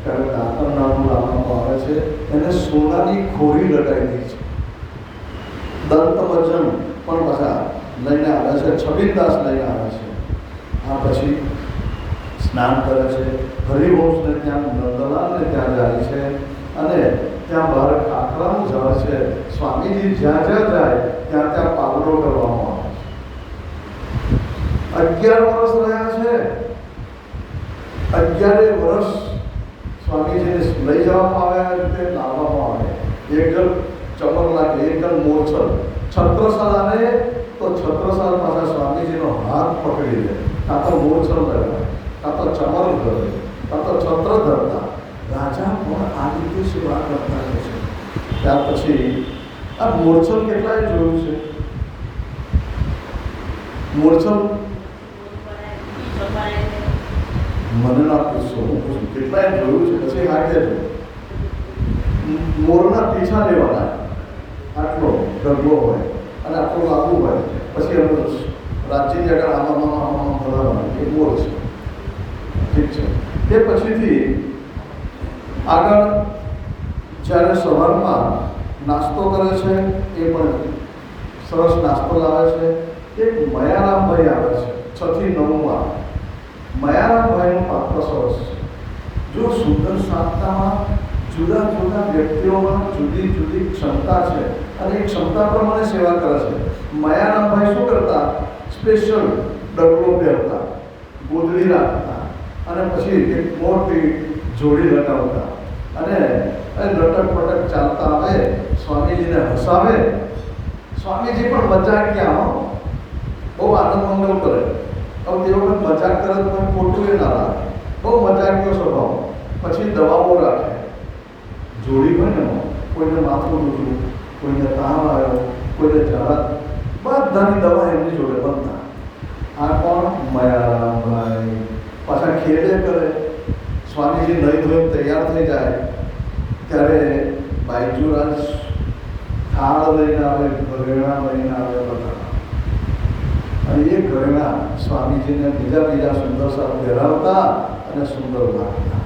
ત્યારે દાંતણ નામનું લાવવામાં આવે છે. એને સોનાની ખોરી લગાવી દે છે. દંતમજન પણ પાછા લઈને આવે છે, છબીલદાસ લઈને આવે છે. આ પછી સ્નાન કરે છે, હરિવંશને ત્યાં નંદલાલને ત્યાં જાય છે અને ત્યાં બહાર ખાખરાનું ઝાડ છે. સ્વામીજી જ્યાં જ્યાં જાય ત્યાં ત્યાં પાવડો કરવામાં આવે છે. 11 વર્ષ રહ્યા છે. 11 વર્ષ સ્વામીજીને લઈ જવામાં આવ્યા, રીતે લાવવામાં આવે. એક જણ ચમક લાગે, એક જણ મોરછલ. છત્રસાલ આવે તો છત્રસાલ પાછા સ્વામીજીનો હાથ પકડી લે, કાં તો મોરછલ લગાવે, કાં તો ચમર ધરે, કાં તો છત્ર ધરતા. રાજા પણ આ રીતે સેવા કરતા રહે છે. ત્યાર પછી આ મોરછલ કેટલાય જોયું છે? મોરછલ મને ના પૂછશો, હું પૂછું કેટલાય જોયું છે. પછી હા કહેજો. મોરના પીછા લેવાના, આટલો ડગલો હોય અને આટલું લાંબુ હોય, પછી અમે રાજ્યની આગળ આમાં ભરાવાનું, એ મોર છે. ઠીક છે. તે પછીથી આગળ જ્યારે સવારમાં નાસ્તો કરે છે, એ પણ સરસ નાસ્તો લાવે છે. એક મયારામભાઈ આવે છે, 6 થી 9માં. મયારામભાઈનું પાત્ર સરસ છે. જો સુંદર સાધનામાં જુદા જુદા વ્યક્તિઓમાં જુદી જુદી ક્ષમતા છે અને એ ક્ષમતા પ્રમાણે સેવા કરે છે. મયારામભાઈ શું કરતા? સ્પેશિયલ ડગલો પહેરતા, ગોદડી રાખતા અને પછી એક મોટી જોડી લગાવતા અને લટક પટક ચાલતા આવે, સ્વામીજીને હસાવે. સ્વામીજી પણ મજાક ક્યાં, બહુ આનંદ મંગલ કરે. હવે તે વખત મજાક કરે તો ખોટું એ ના લાગે, બહુ મજાકનો સ્વભાવ. પછી દવાઓ રાખે, જોડી હોય ને, કોઈને માથું દુખવું, કોઈને તાવ આવ્યો, કોઈને ઝાડા, બધાની દવા એમની જોડે બનતા. આ કોણ? મયારામભાઈ. પાછા ખેડે કરે. સ્વામીજી નહીં ધોઈને તૈયાર થઈ જાય ત્યારે બાઈજુરાજ થાળ લઈને આવે, ઘરેણા લઈને આવે બધા. અને એ ઘરેણા સ્વામીજીને બીજા સુંદર સાથ પહેરાવતા અને સુંદર લાગતા.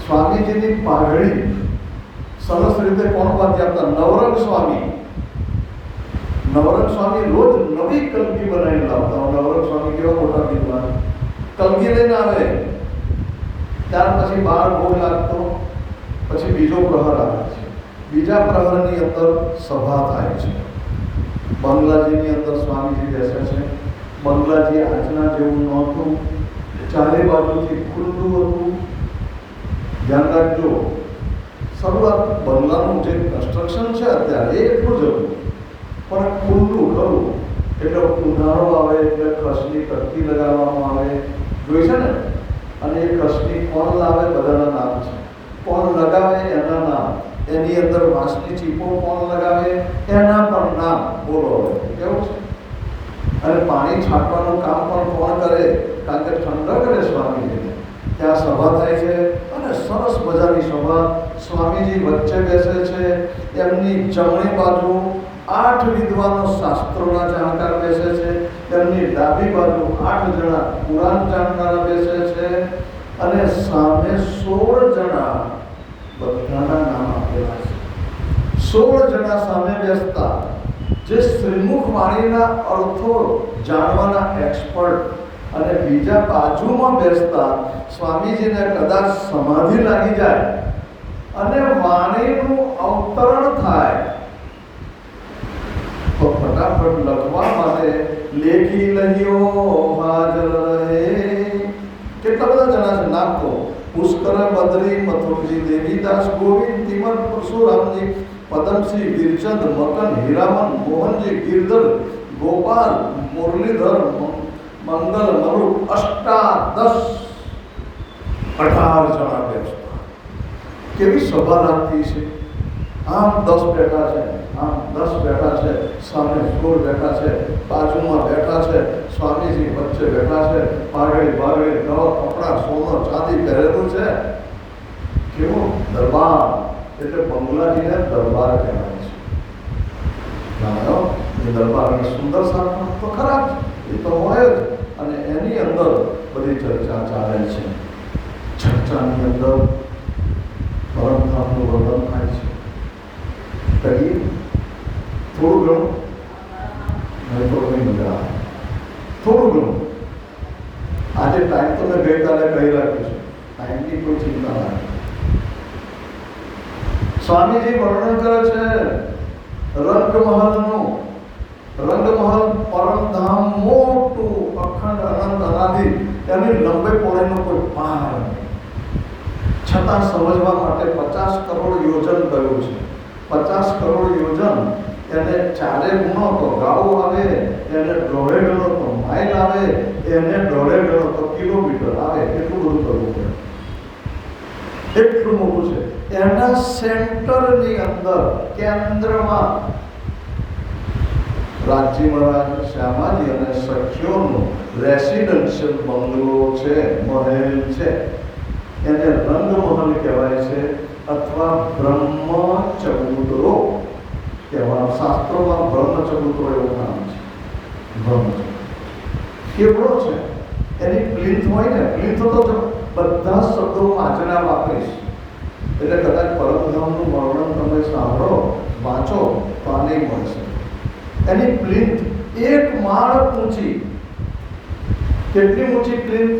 સ્વામીજીની પાઘડી સરસ રીતે કોણ બાંધી આપતા? નવરંગ સ્વામી. નવરંગ સ્વામી રોજ નવી કલગી બનાવીને લાવતા. નવરંગ સ્વામી કેવા મોટા વિદ્વાન, કલગી લઈને આવે. ત્યાર પછી 12 ભોગ લાગતો, પછી બીજો પ્રહર આવે છે. બીજા પ્રહરની અંદર સભા થાય છે. બંગલાજીની અંદર સ્વામીજી બેસે છે. બંગલાજી આજના જેવું નહોતું, ચારે બાજુથી ખુલ્લું હતું. ધ્યાન રાખજો, શરૂઆત બંગલાનું જે કન્સ્ટ્રક્શન છે અત્યારે એ એટલું જ હતું, પણ ખુલ્લું ખરું. એટલે ઉનાળો આવે એટલે ખસની કટકી લગાવવામાં આવે, જોઈ છે ને. અને એ ખસની કોણ લાવે? બધાના નામ છે. કોણ લગાવે? એના નામ. એની અંદર વાંસની ચીપો કોણ લગાવે? એના પણ નામ. બોલો કેવું છે? અને પાણી છાંટવાનું કામ પણ કોણ કરે? કારણ કે ઠંડક રહે સ્વામીજીને. ત્યાં સભા થાય છે અને સરસ મજાની સભા. સ્વામીજી વચ્ચે બેસે છે. એમની જમણી બાજુ 8 વિદ્વાનો શાસ્ત્રોના જાણકાર બેસે છે. એમની ડાબી બાજુ 8 જણા પુરાણ જાણનારા બેસે છે અને સામે 16 જણા, બધાના નામ આપેલા છે. 16 જણા સામે બેસતા, જે શ્રીમુખ વાણીના અર્થો જાણવાના એક્સપર્ટ. અને બીજા બાજુમાં બેસતા સ્વામીજીને કદાચ સમાધિ લાગી જાય અને વાણીનું અવતરણ થાય તો ફટાફટ લખવા માટે લેખી લખ્યો હાજર રહે. કેટલા બધા જણા છે, નામ તો: પુષ્કર, બદ્રી, મથુરજી, દેવીદાસ, ગોવિંદ, તિમર, પરશુરામજી, પદમસિંહ, વીરચંદ, મકન, હીરામન, મોહનજી, ગિરધર, ગોપાલ, મુરલીધર, મંગલ, મરુ, 18 જણા બેસતા. કેવી સભા લાગતી છે. આમ 10 બેઠા છે, આમ 10 બેઠા છે, સામે 16 બેઠા છે, બાજુમાં બેઠા છે, સ્વામીજી વચ્ચે બેઠા છે. પાઘડી નવા કપડા, સોનો ચાંદી પહેરેલું છે. કેવો દરબાર! એટલે બંગલાજીને દરબાર કહેવાય છે. જાણો એ દરબારની સુંદર સાધના તો ખરા જ, એ તો હોય જ. અને એની અંદર બધી ચર્ચા ચાલે છે. ચર્ચાની અંદર પરમધામનું વર્ણન થાય છે. કરીએ થોડું ઘણું, નહીં તો કંઈ મજા આવે. થોડું ઘણું આજે ટાઈમ તો મેં ગઈકાલે કહી રાખ્યું છે, ટાઈમની કોઈ ચિંતા નથી. સ્વામીજી વર્ણન કરે છે રંગમહલનું. રંગમહલ પરમધામ મોટું, અખંડ, અનંત, અનાદિ, એની લંબાઈ પહોળાઈનો કોઈ પાર નથી. છતાં સમજવા માટે 50 કરોડ યોજન કહ્યું છે. 50 કરોડ યોજન એને 4 ગુણો તો ગાઉ આવે, એને 1.5 ગણો તો માઇલ આવે, એને 1.5 ગણો તો કિલોમીટર આવે. એટલું બધું કરવું પડે, એટલું મોટું છે. એના સેન્ટરની અંદર, કેન્દ્રમાં રાજી મહારાજ, શ્યામાજી અને સખીઓનું રેસિડેન્શિયલ બંગલો છે, મહેલ છે. એને રંગમહલ કહેવાય છે અથવા બ્રહ્મચબૂતરો કહેવાય. શાસ્ત્રોમાં બ્રહ્મચબૂતરો એવું નામ છે. બ્રહ્મચબૂતરો કેવડો છે. એની પ્લિન્થ હોય ને, પ્લિન્થ તો બધા શબ્દો વાંચના વાપરીશ એટલે કદાચ પરમધામનું વર્ણન તમે સાંભળો, વાંચો તો આ નહીં મળશે. એની પ્લિન્થ 1 માળ ઊંચી. કેટલી ઊંચી પ્લિન્થ?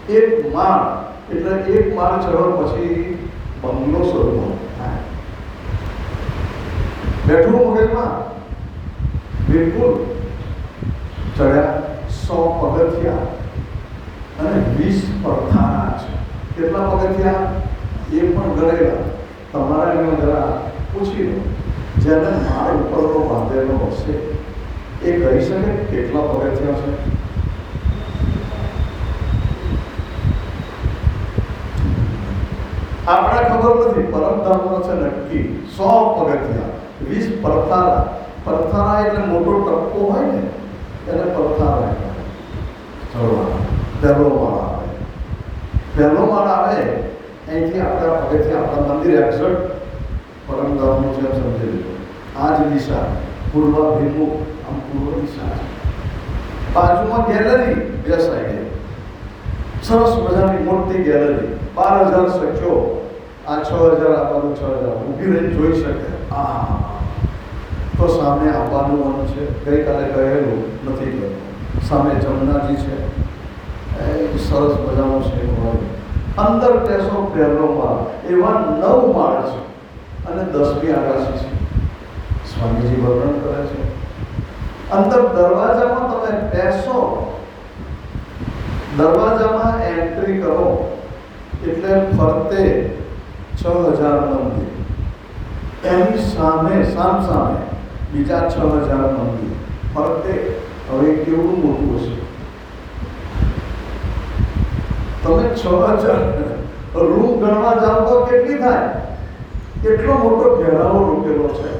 1 માળ. એટલે 1 માળ ચઢો પછી બંગલો શરૂ થાય. બેઠું મગજમાં બિલકુલ. ચડ્યા 100 પગથિયા અને 20 પડથારા છે. કેટલા પગથિયા એ પણ ગણેલા. તમારા એનો જરા પૂછી લો, જેને માળ ઉપરનો બાંધેલો હશે એ કહી શકે કેટલા પગથિયા છે. આપણે ખબર નથી, પરમધામનો છે નક્કી 100 પગથિયા, 20 પડથારા. પડથારા એટલે મોટો ટપ્પો હોય ને, એને પડથારા ચડવાના. પહેલો માળ આવે. પહેલો માળ આવે અહીંથી આપણા પગથિયા, આપણા મંદિર એક્ઝેક્ટ પરમધામનું છે સમજી લીધું. આ જ દિશા પૂર્વાભિમુખ, આમ પૂર્વ દિશા છે. બાજુમાં ગેલેરી, 2 સાઈડે સરસ મજાની મોટી ગેલેરી. 12,000 સખીઓ, આ 6,000, આ બાજુ 6,000 ઊભી રહીને જોઈ શકે. તો સામે આવવાનું મન છે. ગઈકાલે કહેલું નથી કહેલું. સામે જમનાજી છે, એ સરસ મજાનું છે. અંદર બેસો, પહેલો માળ. એવા 9 માળ છે અને 10મી આકાશી છે. સ્વામીજી વર્ણન કરે છે. અંદર દરવાજામાં તમે બેસો, દરવાજામાં એન્ટ્રી કરો એટલે ફરતે 6,000 મંદિર. એની સામે સામે બીજા 6,000 મંદિર ફરતે. હવે કેવું મોટું હશે? તમે 6,000 રૂમ ગણવા જાઓ તો કેટલી થાય? કેટલો મોટો ઘેરાવો રોકેલો છે.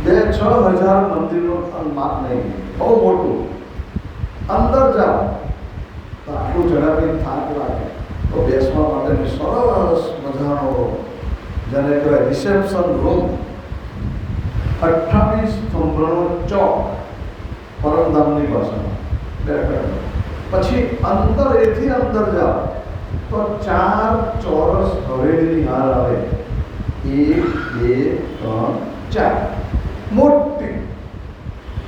6,000 મંદિરનો માપ નહીં, બહુ મોટું. અંદર જાઓ તો આટલું ઝડપથી થાક લાગે તો બેસવા માટેની સરસ મજાનો, જેને કહેવાય રિસેપ્શન રૂમ. 28 સ્તંભનો ચોક પરમધામની ભાષામાં. પછી અંદર, એથી અંદર જાઓ તો 4 ચોરસ હવેલીની હાર આવે. 1, 2, 3, 4 મોટી.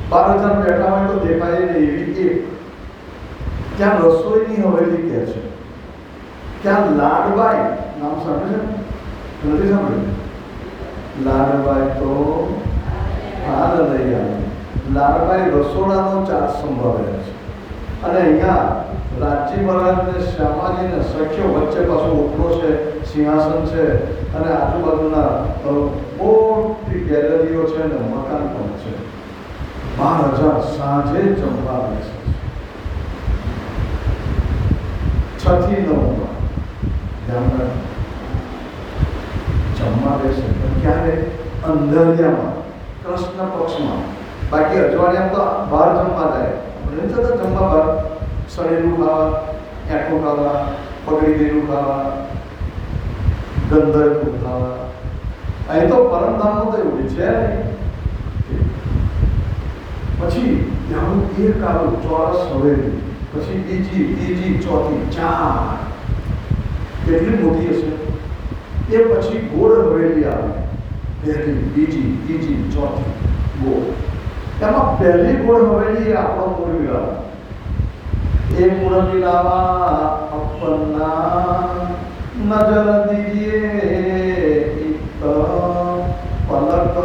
12,000 બેઠા હોય તો દેખાય ને એવી એક. ત્યાં રસોઈની હવેલી કહે છે. ત્યાં લાડબાઈ નામ સાંભળે છે? નથી સાંભળ્યું? લાડબાઈ તો હાલ લઈ આવે. લાડબાઈ રસોડાનો ચાર્જ સંભાળે છે. અને અહીંયા રાજી મહારાજને, શ્યામાજીને સખ્યો વચ્ચે પાછો ઓટલો છે, સિંહાસન છે અને આજુબાજુના મોટી ગેલેરીઓ છે અને મકાન પણ છે. 12,000 સાંજે જમવા બેસે છે. 6 થી 9 ધ્યાન જમવા બેસે. ક્યારે? અંધારિયામાં, કૃષ્ણ પક્ષમાં. બાકી અજવાળિયામાં તો બહાર જમવા જાય. આપણે નથી થતા જમવા બહાર, સડેલું ખાવા, એઠું ખાવા, પકડી ગયેલું ખાવા, ગંધરનું ખાવા. અહીં તો પરમધામમાં તો એવું છે નહીં. પછી ત્યાં એક આવ્યું ચોરસ હવેલી, પછી બીજી, ત્રીજી, ચોથી, 4. કેટલી મોટી હશે? એ પછી ગોળ હવેલી આવે. પહેલી, બીજી, ત્રીજી, ચોથી ગોળ. એમાં પહેલી ગોળ હવેલી એ આપણો મૂળ વિરામ. એ મૂળ વિરાવા અપના નજર દીજીએ પલક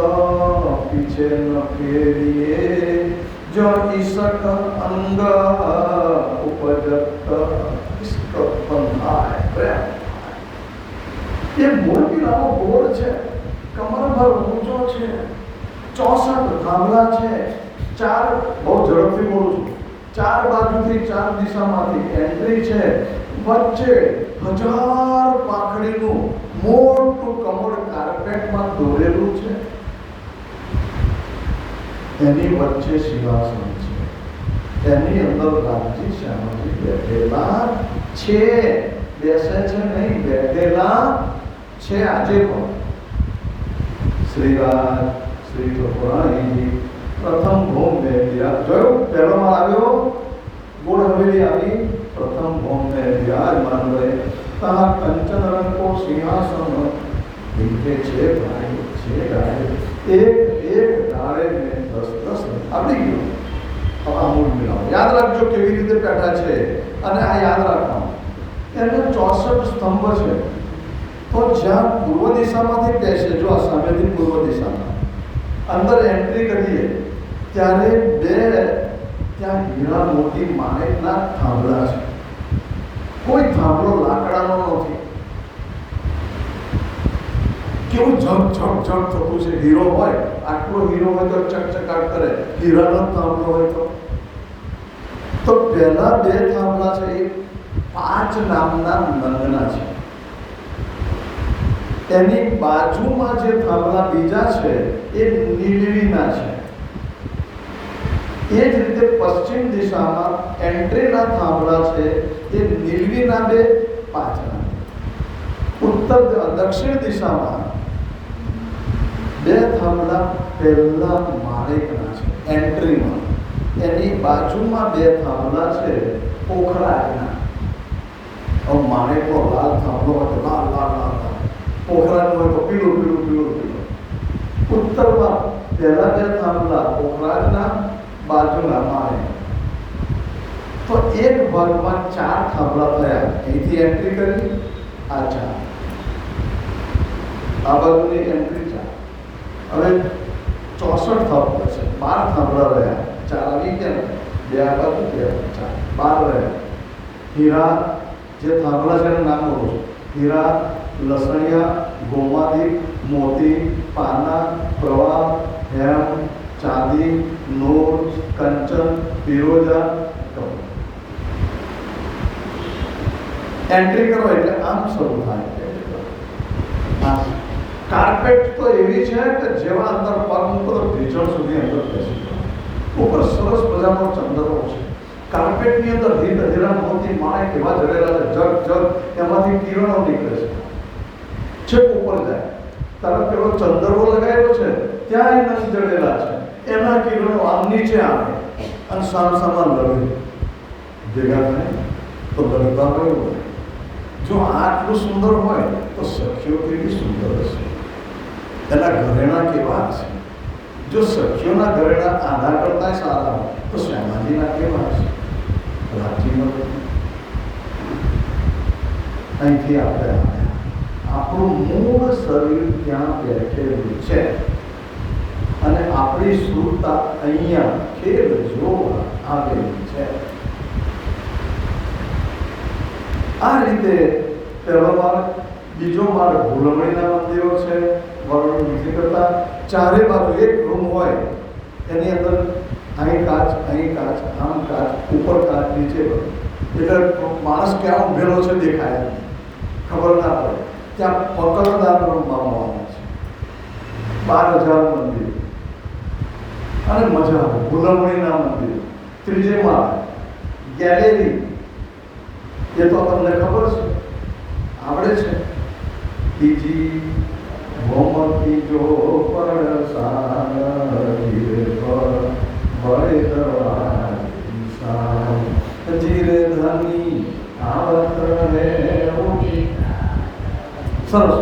પીછે ન ફેરીએ જો ઈશક અંગ ઉપજત ઇશ્ક બંધાય પ્રેમ. એ મૂળ વિરાવો ગોળ છે, કમરભર ઊંચો છે, 64 થાંભલા છે, 4 બહુ ઝડપથી બોલું છું, 4 બાજુથી 4 દિશામાંથી એન્ટ્રી છે, વચ્ચે 1000 પાંખડીનું મોટું કમળ કાર્પેટમાં દોરેલું છે, એની વચ્ચે સિંહાસન છે, એની અંદર રામજી શ્યામજી બેઠેલા છે. બેસે છે નહીં, બેઠેલા છે. આજે પણ શ્રીરાજ શ્રી ઠાકોરાણીજી પ્રથમ ભોમ બેઠ્યા. જોયું, પહેલો માં આવ્યો, ગોળ હવેલી આવી, પ્રથમ ભોમ में विराजमान रहे तहाँ कंचन रंग को सिंहासन इनके 6 भाई 6 डाले, एक एक डाले में 10 આપણી ગયો. હવે આ મૂળ મિલાવો, યાદ રાખજો કેવી રીતે બેઠા છે. અને આ યાદ રાખવાનું, એને 64 સ્તંભ છે. તો જ્યાં પૂર્વ દિશામાંથી બેસે, જો આ સામેથી પૂર્વ દિશામાં અંદર એન્ટ્રી કરીએ ત્યારે 2 ત્યાં હીરા મોતી માણેકના થાંભલા છે. કોઈ થાંભલો લાકડાનો નથી. કેવું ઝગ ઝગ ઝગ થતું છે. હીરો હોય, આટલો હીરો હોય તો ચકચકાટ કરે, હીરાનો થાંભલો હોય તો પહેલા 2 થાંભલા છે એ 5 નામના નંદના છે. એની બાજુમાં જે થાંભલા બીજા છે એ નીલવીના છે. એ જ રીતે પશ્ચિમ દિશામાં એન્ટ્રીના થાંભલા છે એ નીલવીના 2 પાછળના. ઉત્તર દક્ષિણ દિશામાં 2 થાંભલા પહેલા માણેકના છે એન્ટ્રીમાં. એની બાજુમાં 2 થાંભલા છે પોખરાજના. હવે માણેકનો લાલ થાંભલો હોય તો લાલ લાલ લાલ, પોખરાજનો હોય તો પીળું પીળું પીળું પીળું. ઉત્તરમાં પહેલા 2 થાંભલા પોખરાજના, બાજુના માણેક. તો એક ભાગમાં 4 થાંભલા થયા. અહીંથી એન્ટ્રી કરી, આ 4, આ બાજુની એન્ટ્રી 4. હવે 64 થાંભલા છે, 12 થાંભલા રહ્યા. 4 આવી ગયા, 2 આ બાજુ 2 4 12 રહ્યા. હીરા જે થાંભલા છે એનું નામ બોલું છું. હીરા, લસણિયા, ગોમાદિક, મોતી, પાના, પ્રવાહ, હેમ, ચાંદી, નૂર, કંચન, પિરોજા. એન્ટ્રી કરો એટલે આમ શરૂ થાય. કાર્પેટ તો એવી છે કે જેવા અંદર પગ મૂકો તો ભીચણ સુધી અંદર બેસી જાય. ઉપર સરસ મજાનો ચંદ્રકો છે. કાર્પેટની અંદર હીરા મોતી માણેક એવા જડેલા છે, જગ જગ એમાંથી કિરણો નીકળે છે, છેક ઉપર જાય. તારે પેલો ચંદ્રકો લગાવેલો છે ત્યાં નસ જડેલા છે, એના કિરણો આમ નીચે આવે અને સામસામા લડે, ભેગા થાય તો લડતા હોય. જો આટલું સુંદર હોય તો સખીઓ કેવી સુંદર હશે, એના ઘરેણા કેવા હશે. જો સખીઓના ઘરેણા આના કરતા સારા હોય તો શ્યામાજીના કેવા હશે, રાજીમાં. અહીંથી આપણે આવ્યા, આપણું મૂળ શરીર ત્યાં બેઠેલું છે અને આપણી સુરતા અહીંયા ખેલ જોવા આવેલી છે. આ રીતે પહેલો માર્ગ. બીજો માર્ગ ભૂલમણીના મંદિરો છે, વર્ણન નથી કરતા. 4 બાજુ એક રૂમ હોય, એની અંદર અહીં કાચ, આમ કાચ, ઉપર કાચ, નીચે. એટલે માણસ ક્યાં ઊભેલો છે દેખાય ખબર ના પડે. ત્યાં પકડદાર રમવામાં છે. 12,000 મંદિર અને મજા આવે. ભૂલમણીના મંદિર. ત્રીજે માળ ગેલેરી. એ તો તમને ખબર છે, આવડે છે. બીજી ભોમતી જો પડસાન ધીરે બળે દરવાન ધીરે ધની આવત રે ઉઠી. સરસ.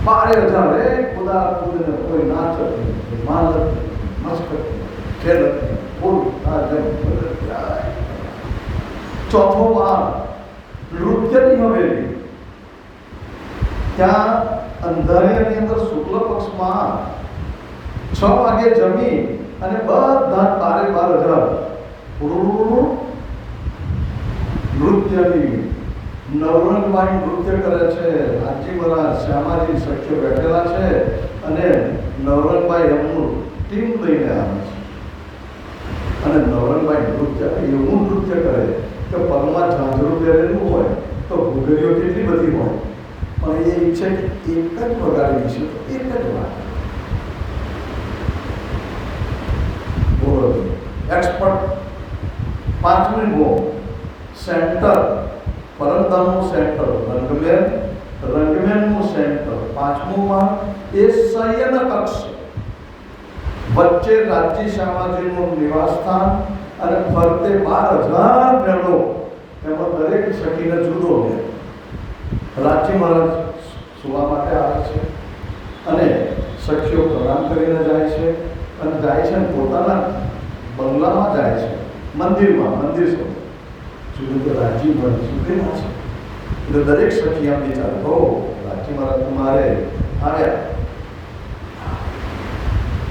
12,000 ખુદા ખુદને કોઈ નાચ માલક મસ્ત ખેલ ફૂલ ચોથો વાર નૃત્યની હવેલી. ત્યાં અંધારિયાની અંદર શુક્લ પક્ષમાં 6 વાગે જમી અને બધા 12,000 નૃત્યની નવરંગબાઈ નૃત્ય કરે છે. હાજી મહારાજ શ્યામાજી સખ્ય બેઠેલા છે અને નવરંગબાઈ એમનું ટીમ લઈને આવે છે અને નવરંગબાઈ નૃત્ય એવું નૃત્ય કરે કે પગમાં ઝાંઝરું પહેરેલું હોય તો ઘૂઘરીઓ કેટલી બધી હોય પણ એ ઈચ્છે કે એક જ વગાડી છે તો એક જ વાર. બોલો એક્સપર્ટ. 5મી ગો સેન્ટર પરમધામનું સેન્ટર રંગમેનનું સેન્ટર. 5મું માં એ શયન કક્ષ વચ્ચે રાજ્ય શ્યામાજીનું નિવાસસ્થાન અને ફરતે 12,000 મેળો. એમાં દરેક સખીને જુદો લે. રાજ્ય મહારાજ સુવા માટે આવે છે અને સખીઓ પ્રણામ કરીને જાય છે અને જાય છે અને પોતાના બંગલામાં જાય છે. મંદિર સુધી તો રાજ્ય મહારાજ સુધીના છે એટલે દરેક સખી આમ વિચારે હો રાજ્ય મહારાજ મારે આવ્યા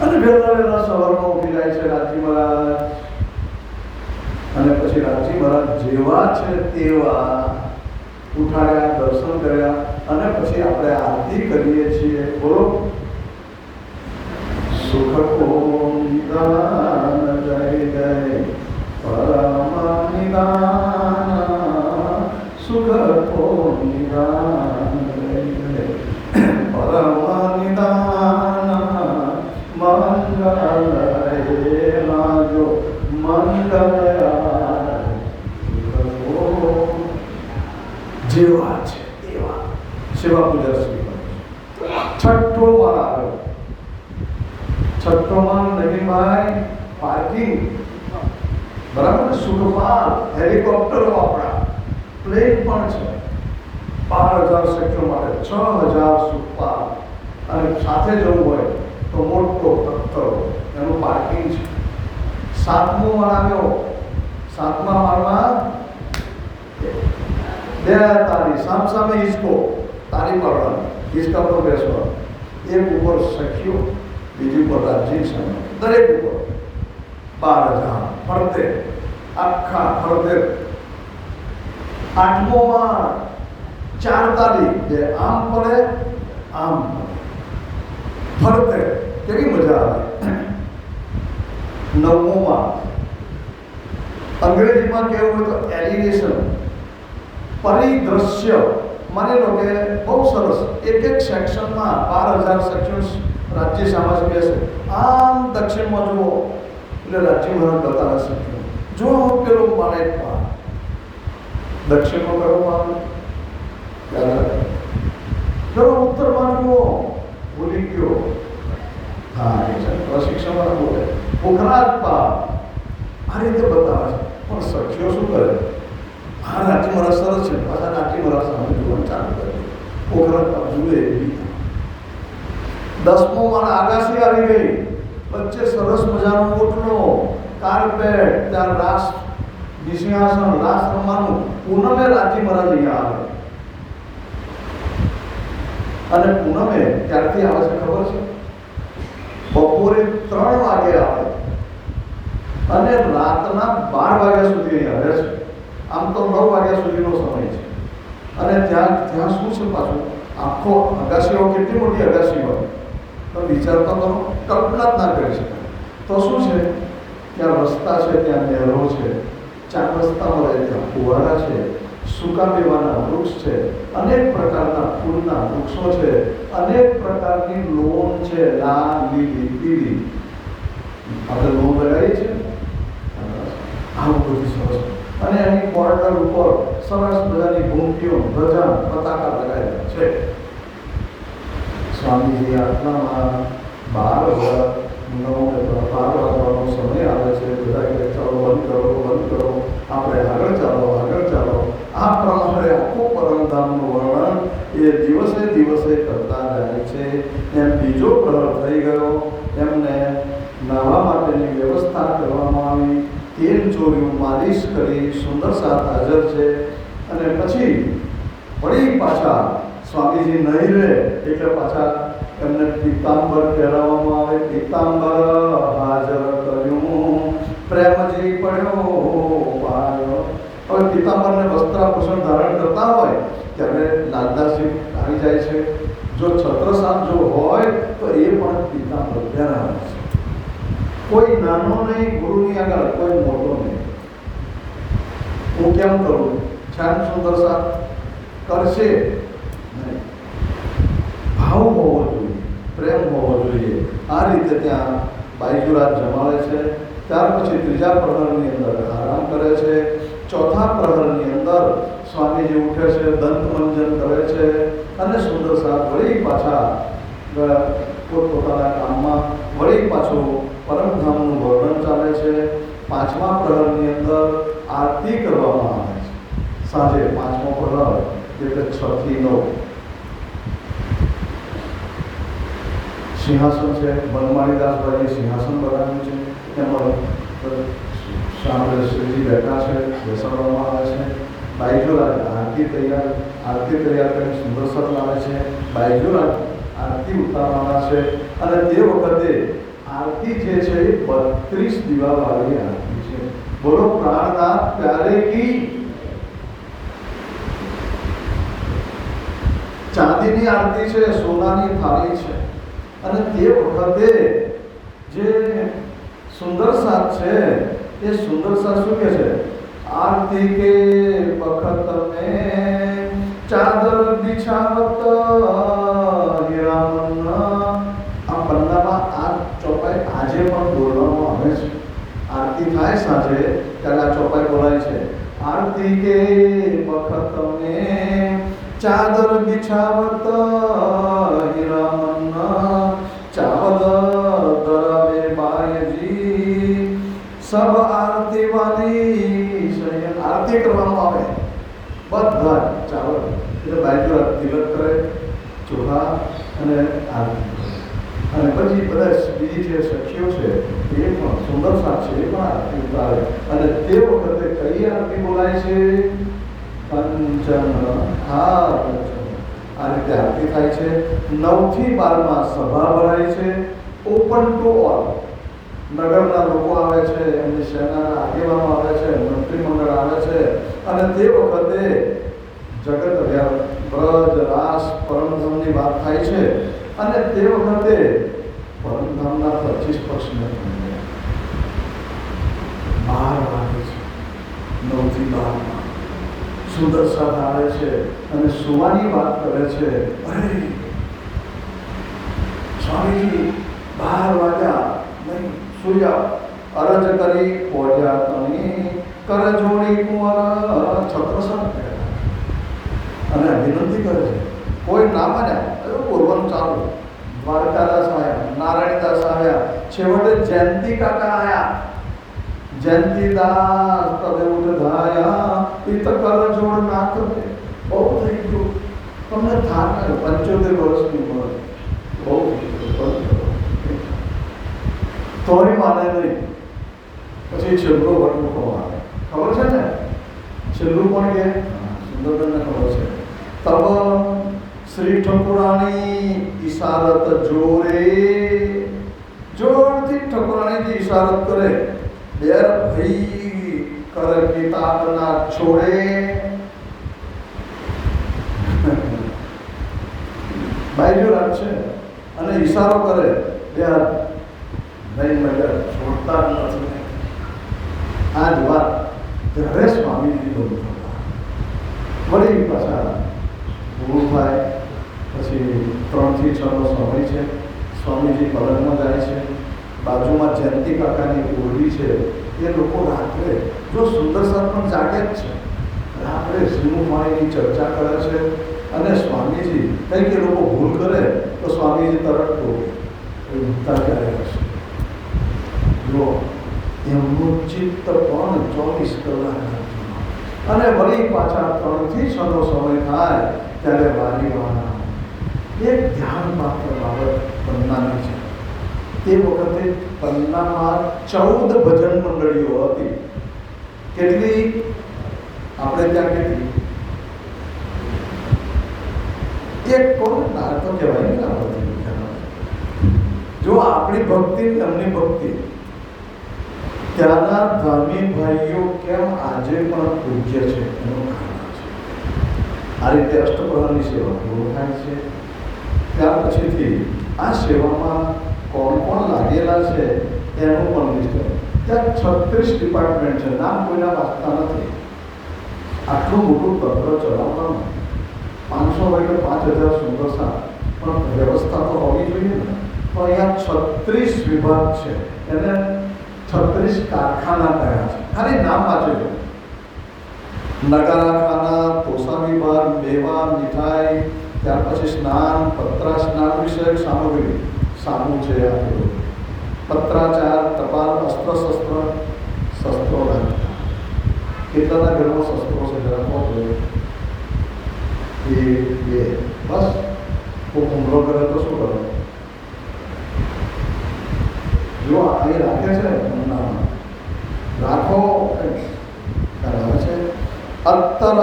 અને વહેલા સવારમાં ઉઠી જાય છે રાજ્ય મહારાજ અને પછી રાજ્ય મહારાજ જેવા છે તેવા ઉઠાડ્યા, દર્શન કર્યા અને પછી આપણે આરતી કરીએ છીએ. બોલો સુખ કો નિદાન જય જય પરમ નિદાન સુખ કો નિદાન જય જય પરમ નિદાન મંગલ લાજો મંગલ જેવા છે એવા સેવા પૂજા સ્વીકાર. 6ઠ્ઠો વાર આવ્યો. 6ઠ્ઠો માં નવીનભાઈ પાર્કિંગ બરાબર. સુખપાલ હેલિકોપ્ટરો આપણા પ્લેન પણ છે. 12,000 સખીઓ માટે 6,000 સુખપાલ અને સાથે જવું હોય તો મોટો તખ્તો એનું પાર્કિંગ છે. 7મો વાર આવ્યો. 7મા વારમાં 2 તાળી સામસામે હિસકો તાળી પાડવાની, હિસકા પર બેસવા. એક ઉપર સખીઓ બીજી ઉપર રાજ્ય સામે દરેક ઉપર 12,000 ફરતે આખા ફરતે. 8મો માં 4 તાળી જે આમ પડે આમ ફરતે. કેવી મજા આવે. 9મો માં અંગ્રેજીમાં કહેવું હોય તો એલિવેશન પરિદ્રશ્ય. માની લો કે બહુ સરસ એક સેક્શનમાં 12,000 સેક્શન રાજ્ય સામાજિક બેસે. આમ દક્ષિણમાં જુઓ એટલે રાજ્ય મહારાજ બતાવે સખ્યો જો પેલો માણે દક્ષિણમાં કયો માને જો ઉત્તરમાં જુઓ ભૂલી ગયો. હા એ છે પ્રશિક્ષણ બોલે પોખરાજ પા આ રીતે બતાવે છે. પણ સખીઓ શું કરે? હા રાજ્ય મહારાજ સરસ છે પાછા રાજ્ય મહારાજ સામે જોવાનું ચાલુ કરે. પોખરાજ પા જુએ. 10મો માં આગાસી આવી ગઈ. વચ્ચે સરસ મજાનો ઓટલો કાર્પેટ ત્યાં રાસ સિંહાસન રાસ રમવાનું. પૂનમે રાજ્ય મહારાજ અહીંયા આવે અને પૂનમે ક્યારથી આવે છે ખબર છે? બપોરે 3 વાગે આવે અને રાતના 12 વાગ્યા સુધી અહીં આવે છે. આમ તો 9 વાગ્યા સુધીનો સમય છે અને ત્યાં શું છે પાછું આખો અગાસીઓ કેટલી મોટી અગાસી હોય તો વિચાર તો કરો, કલ્પના જ ના કરી શકાય. તો શું છે ત્યાં રસ્તા છે, ત્યાં નહેરો છે, 4 રસ્તા મળે, ત્યાં ફુવારા છે, સૂકા મેવાના વૃક્ષ છે, અનેક પ્રકારના ફૂલના વૃક્ષો છે, અનેક પ્રકારની લોન છે, લાલ લીલી પીળી. આપણે લોન લગાવી છે આવું બધું સરસ. અને એની બોર્ડર ઉપર સરસ મજાની ઘૂંટીઓ ધ્વજા પતાકા લગાવેલા છે. સ્વામીજી આટલામાં 12 વાગવાનો સમય આવે છે. બધા કહે ચાલો બંધ કરો. આપણે આગળ ચાલો. આ પ્રમાણે આખું પરમધામનું વર્ણન એ દિવસે કરતા જાય છે. એમ બીજો પ્રહર થઈ ગયો. એમને નાવા કરી, સુંદર સાથ હાજર છે. અને પછી વળી પાછા સ્વામીજી નહીં રહે એટલે પાછા એમને પિત્તાંબર પહેરાવવામાં આવે. પિત્તાંબર હાજર કર્યું, પ્રેમજી પડ્યો પાયો. હવે પિત્તાંબરને વસ્ત્રાભૂષણ ધારણ કરતા હોય ત્યારે લાલદાસજી આવી જાય છે. જો છત્રસાલ જો હોય તો એ પણ પિત્તાંબર પહેરાવે છે. કોઈ નાનો નહીં, ગુરુની આગળ કોઈ મોટો નહીં. હું કેમ કરું? શ્યામ સુંદર સાથ કરશે નહીં. ભાવ હોવો જોઈએ, પ્રેમ હોવો જોઈએ. આ રીતે ત્યાં બાઈજુરાજ જમાડે છે. ત્યાર પછી ત્રીજા પ્રહરની અંદર આરામ કરે છે. ચોથા પ્રહરની અંદર સ્વામીજી ઉઠે છે, દંતમંજન કરે છે અને સુંદર સાથ વળી પાછા પોતપોતાના કામમાં વળી પાછું પરમધામનું વર્ણન ચાલે છે. પાંચમા પ્રહરની અંદર આરતી કરવામાં આવે છે. સાંજે પાંચમો પ્રહર એટલે 6 થી 9. સિંહાસન છે, બનમાળીદાસભાઈએ સિંહાસન બનાવ્યું છે. એમાં સામે શ્રીજી બેઠા છે, બેસાડવામાં આવે છે. બાઈજુરાજ આરતી તૈયાર કરીને સુંદર સાથ લાવે છે. બાઈજુરાજ આરતી ઉતારવાના છે. અને તે વખતે આરતી જે છે એ 32 દીવાવાળી આરતી છે. બોલો પ્રાણનાથ પ્યારે કી. ચાંદીની આરતી છે, સોનાની થાળી છે. અને તે વખતે જે સુંદર સાથ છે એ સુંદર સાથ શું કહે છે? આરતી કે વખત મેં ચાદર બિછાવત હીરામન. આ પન્નામાં આ ચોપાઈ આજે પણ બોલવામાં આવે છે. આરતી થાય સાંજે ત્યારે આ ચોપાઈ બોલાય છે. આરતી કે વખત મેં ચાદર બિછાવત હીરામન, ચાવદ ધરાવે બાયજી સબ આરતી વાલી શયન. આરતી કરવામાં આવે બધા ચાવલ એટલે બાઈજુરાજ તિલક કરે, ચોખા અને આરતી. અને પછી બધા બીજી જે સખીઓ છે એ પણ સુંદર સાથ છે, એ પણ આરતી ઉતારે. અને તે વખતે કઈ આરતી બોલાય છે? કંચન હાર. આ રીતે આરતી થાય છે. 9 થી 12 સભા ભરાય છે. Open to all. નગરના લોકો આવે છે, એમની સેનાના આગેવાનો આવે છે, મંત્રીમંડળ આવે છે. અને તે વખતે જગત બ્રજ રાસ પરમધામની વાત થાય છે. અને તે વખતે પરમધામના 25 પક્ષને 12 વાગે છે. 9 થી 12 સુંદર સાથ આવે છે અને સુવાની વાત કરે છે. અરે સ્વામીજી 12 વાગ્યા નહીં, સુઈ જાઓ. અરજ કરી પહોંચ્યા તણી કર જોડી કુંવર છત્રસાલ અને વિનંતી કરે છે. કોઈ ના માન્યા, બોલવાનું ચાલુ. દ્વારકાદાસ આવ્યા, નારાયણદાસ આવ્યા, છેવટે જયંતિ કાકા આવ્યા. જયંતિદાસ તને ઉઠાયા પિત કર જોડ નાથ. બહુ થઈ ગયું, તમને થાક 75 વર્ષની ઉંમર, બહુ થઈ ગયું. તોય માને નહીં. પછી છેલ્લો વટમુખો આવે. ખબર છે ને છેલ્લું પણ કે સુંદરબેનને ખબર છે. તબ શ્રી ઠકુરાણી ઈશારત જોરે. જોરથી ઠકુરાણીજી ઈશારત કરે. બેર ભાઈ કર કિતાબ ના છોડે. બાઈજુરાજ છે અને ઈશારો કરે. બેર નહીં મગર છોડતા જ નથી. આ જ વાત ત્યારે સ્વામીજી બોલતા. વળી પાછા પૂરું થાય. પછી 3 થી 6 નો સમય છે. સ્વામીજી પલંગમાં જાય છે. બાજુમાં જયંતિ કાકાની ઓરડી છે. એ લોકો રાત્રે જો સુંદર સાથ પણ જાગે જ છે. રાત્રે શ્રીમુખ વાણીની ચર્ચા કરે છે. અને સ્વામીજી કંઈક એ લોકો ભૂલ કરે તો સ્વામીજી તરત ટોકે. ઉઠતા ક્યારે હશે? જો એમનું ચિત્ત પણ 24 કલાક. અને વળી પાછા 3 થી 6 નો સમય થાય ત્યારે વારીવાળા એક ધ્યાન માત્ર બાબત પન્નાની છે. તે વખતે પન્નામાં 14 ભજન મંડળીઓ હતી. કેટલી આપણે ત્યાં કેટલી એક કોણ ના તો કહેવાય ને આપણે જો આપણી ભક્તિ એમની ભક્તિ ત્યાંના ધાર્મિક ભાઈઓ કેમ આજે પણ પૂજ્ય છે એનું કારણ છે આ રીતે અષ્ટપ્રહરની સેવા પૂર્ણ થાય છે. ત્યાર પછીથી આ સેવામાં કોણ કોણ લાગેલા છે એનું પણ લિસ્ટ. ત્યાં 36 ડિપાર્ટમેન્ટ છે, નામ કોઈના વાંચતા નથી. આટલું મોટું તંત્ર ચલાવવાનું 500 હોય કે 5000 સુંદરસા પણ વ્યવસ્થા તો હોવી જોઈએ ને. તો અહીંયા 36 વિભાગ છે, એને 36 કારખાના કયા છે. ખાલી નામ વાંચેલો. નગારાખાના, તોસા વિભાગ, મેવા, મીઠાઈ, ત્યાર પછી સ્નાન, પત્રા સ્નાન વિષયક સામગ્રી, સાબુ છે આ બધું, પત્રાચાર, ટપાલ, અસ્ત્ર શસ્ત્રો. કેટલાના ઘરમાં શસ્ત્રો છે જરા કહો જોઈએ? એ બસ કોઈ હુમલો કરે તો શું કરો? જો આ એ રાખે છે રાખો કરાવે છે. અત્તર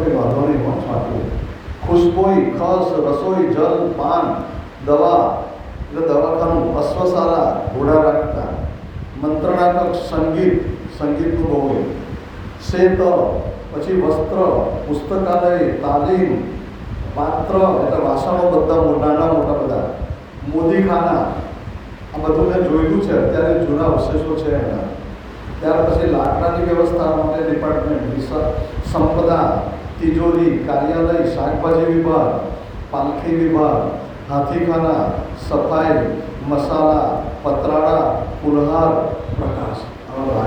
કે વાંધો નહીં હોત સાચું. ખુશ્બોઈ, ખસ, રસોઈ, જલ, પાન, દવા એટલે દવાખાનું, અશ્વશાળા ઘોડા રાખતા, મંત્રણાત્મક સંગીતનું બહુ, શેત પછી વસ્ત્ર, પુસ્તકાલય, તાલીમ, પાત્ર એટલે વાસણો બધા નાના મોટા બધા, મોદીખાના આ બધું મેં જોયેલું છે અત્યારે જૂના અવશેષો છે એના. ત્યાર પછી લાકડાની વ્યવસ્થા માટે ડિપાર્ટમેન્ટ, સંપદા, તિજોરી, કાર્યાલય, શાકભાજી વિભાગ, પાલખી વિભાગ, હાથીખાના, સફાઈ, મસાલા, પતરાળા, ફુલહાર, પ્રકાશ, આવા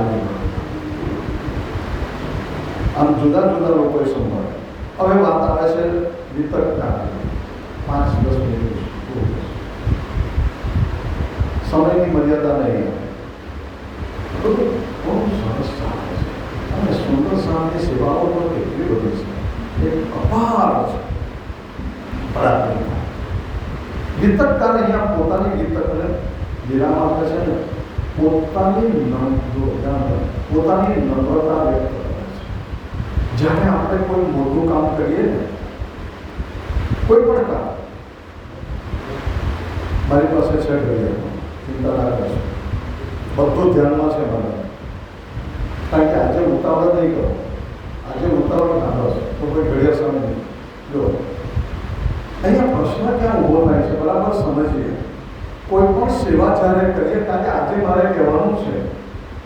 આમ જુદા જુદા લોકોએ સંભાળે. હવે વાત આવે છે વિતરકતા. 5-10 મિનિટ સમયની મર્યાદા નહીં. બધું બહુ સરસ ચાલે છે અને સુંદર સાની સેવાઓ પણ કેટલી બધી છે, એક અપાર છે. વિતરકતાને અહીંયા પોતાની વિતરકને વિરામ આપે છે ને, પોતાની નમ્રતા વ્યક્ત કરે છે. જ્યારે આપણે કોઈ મોટું કામ કરીએ ને, કોઈ પણ કામ, મારી પાસે છે ઘડિયાળ, ચિંતા ના કરશો, બધું ધ્યાનમાં છે મારા. કારણ કે આજે ઉતાવળ નહીં કરો, આજે ઉતાવળ ના છે તો કોઈ ઘડિયાળ સામે નહીં. જો અહીંયા પ્રશ્ન ક્યાં ઊભો થાય છે, બરાબર સમજીએ. કોઈ પણ સેવા જ્યારે કરીએ ત્યારે આજે મારે કહેવાનું છે,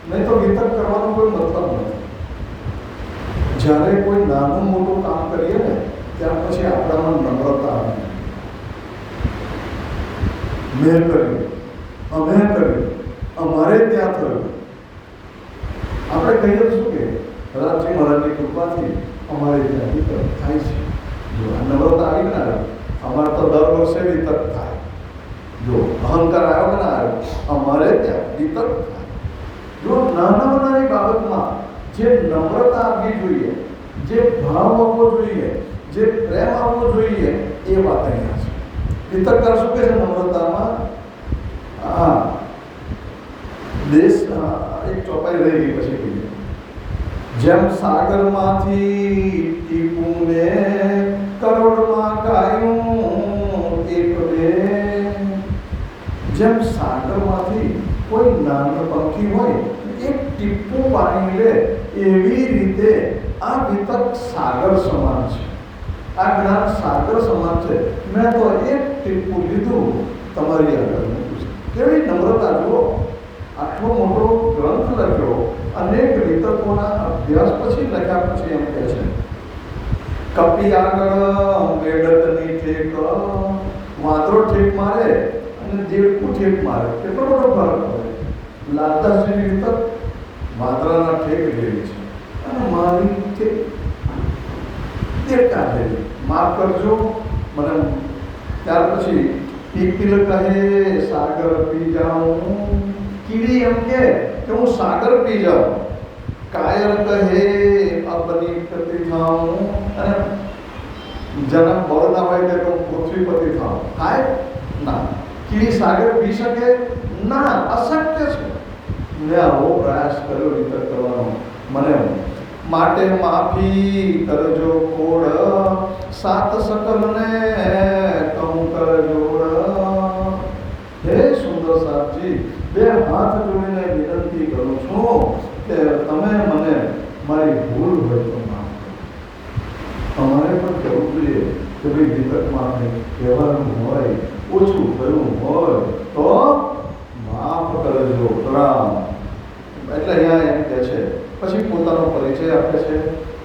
નહીં તો વિતર્ક કરવાનો કોઈ મતલબ નથી. જ્યારે કોઈ નાનું મોટું કામ કરીએ ને ત્યાર પછી આપણામાં નમ્રતા આવે. મેં કર્યું, અમે કર્યું, અમારે ત્યાં થયું. આપણે કહીએ તો શું કે રાજી મહારાજની કૃપાથી અમારે ત્યાં વિતર્ક થાય છે. જો આ નમ્રતા આવી ના આવે, અમારે તો દર વર્ષે વિતર્ક થાય. જો અહંકાર આવ્યો કે ના આવ્યો, અમારે ત્યાં વિતર્ક થાય. જો નાની બાબતમાં જે નમ્રતા આપવી જોઈએ, જે ભાવ આપવો જોઈએ, જે પ્રેમ આપવો જોઈએ, એ વાત અહીંયા છે. વિતર્કકાર શું કહે છે નમ્રતામાં? હા, દેશ એક ચોપાઈ રહી ગઈ પછી કહીએ. જેમ સાગરમાંથી ટીપુને કરોડમાં ગાયું એક બે. જેમ સાગરમાંથી કોઈ નાનો પંખી હોય એક ટીપું પાણી લે, એવી રીતે આ વિતર્ક સાગર સમાન છે. આ જ્ઞાન સાગર સમાન છે. મેં તો એક ટીપું લીધું, તમારી આગળ મૂક્યું છે. કેવી નમ્રતા જુઓ! આટલો મોટો ગ્રંથ લખ્યો, અનેક વિતર્કોના અભ્યાસ પછી લખ્યા પછી એમ કહે છે, કપી આગળ મેડતની ઠેક, વાંદરો ઠેક મારે અને દેડકું ઠેક મારે, કેટલો બધો ફરક પડે. લાલદાસજીની વિતર્ક વાંદરાના ઠેક જેવી છે અને મારી ઠેક દેડકા જેવી. માફ કરજો મને. ત્યાર પછી પીપીલ કહે સાગર પી જાઉં, કીડી એમ કે હું સાગર પી જાઉં. કાયર કહે અબની પતિ થાઉં, અને જન્મ બળ ના હોય કે હું પૃથ્વીપતિ થાઉં. થાય ના. કીડી સાગર પી શકે ના, અશક્ય છે. મેં આવો પ્રયાસ કર્યો વિતર કરવાનો. મને માટે માફી કરજો કોડ, સાત સકલને કહું કર જોડ. હે સુંદર સાહેબજી, બે હાથ જોડીને વિનંતી કરું છું કે તમે મને મારી ભૂલ હોય તો માફ કરો. તમારે પણ કહેવું જોઈએ કે ભાઈ વિતકમાં કંઈક કહેવાનું હોય, ઓછું થયું હોય તો માફ કરજો. પ્રણામ. એટલે અહીંયા એમ કહે છે, પછી પોતાનો પરિચય આપે છે.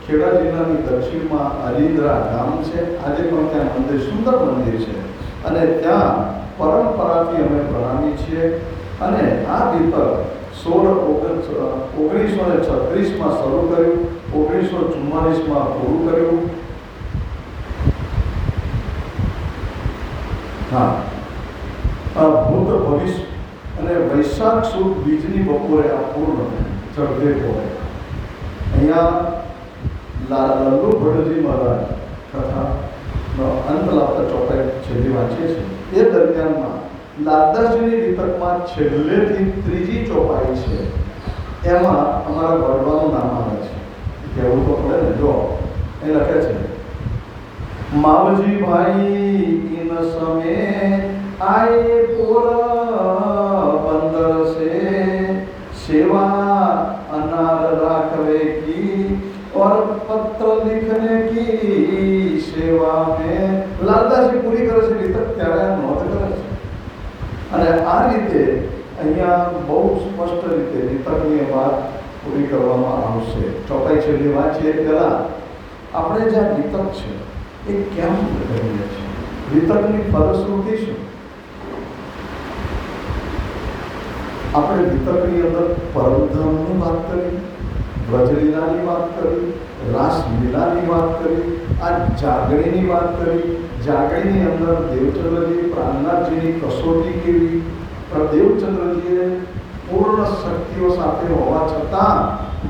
ખેડા જિલ્લાની દક્ષિણમાં અલિન્દ્રા ગામ છે. આજે પણ ત્યાં મંદિર, સુંદર મંદિર છે, અને ત્યાં પરંપરાથી અમે પ્રણામી છીએ. અને આ દીપક 1936માં શરૂ કર્યું, 1944માં પૂરું કર્યું. હા, ભૂત ભવિષ્ય અને વૈશાખ સુદ બીજની બપોરે આ પૂર્ણ ચડતે હોય. અહીંયા લલ્લુ ભટ્ટજી મહારાજ કથાનો અંત લાવતા ચોપાઈ છેલ્લી વાંચીએ છીએ. એ દરમિયાનમાં લાલદાસજીની દીપકમાં છેલ્લેથી ત્રીજી ચોપાઈ છે. એમાં અમારા વડવાનું નામ આવે છે. કહેવું તો પડે ને. જો એ લખે છે, માવજી ભાઈ ઇન સમે આયે પોરબંદર से सेवा अनार राखवे की और पत्र लिखने की सेवा में लालदासજી પૂરી કરે છે રીતક ત્યારે નોંધ કરે છે. અને આ રીતે અહીંયા બહુ સ્પષ્ટ રીતે રીતકની વાત પૂરી કરવામાં આવશે. ચોપાઈ છેલ્લી વાંચીએ પહેલાં આપણે જે રીતક છે એ કેમ કરીએ છીએ, રીતકની ફલશ્રુતિ શું. આપણે વિતકની અંદર પરમધામની વાત કરી, વ્રજલીલાની વાત કરી, રાસલીલાની વાત કરી, આ જાગણીની વાત કરી. જાગણીની અંદર દેવચંદ્રજી પ્રાણનાથજીની કસોટી કેવી. દેવચંદ્રજીએ પૂર્ણ શક્તિઓ સાથે હોવા છતાં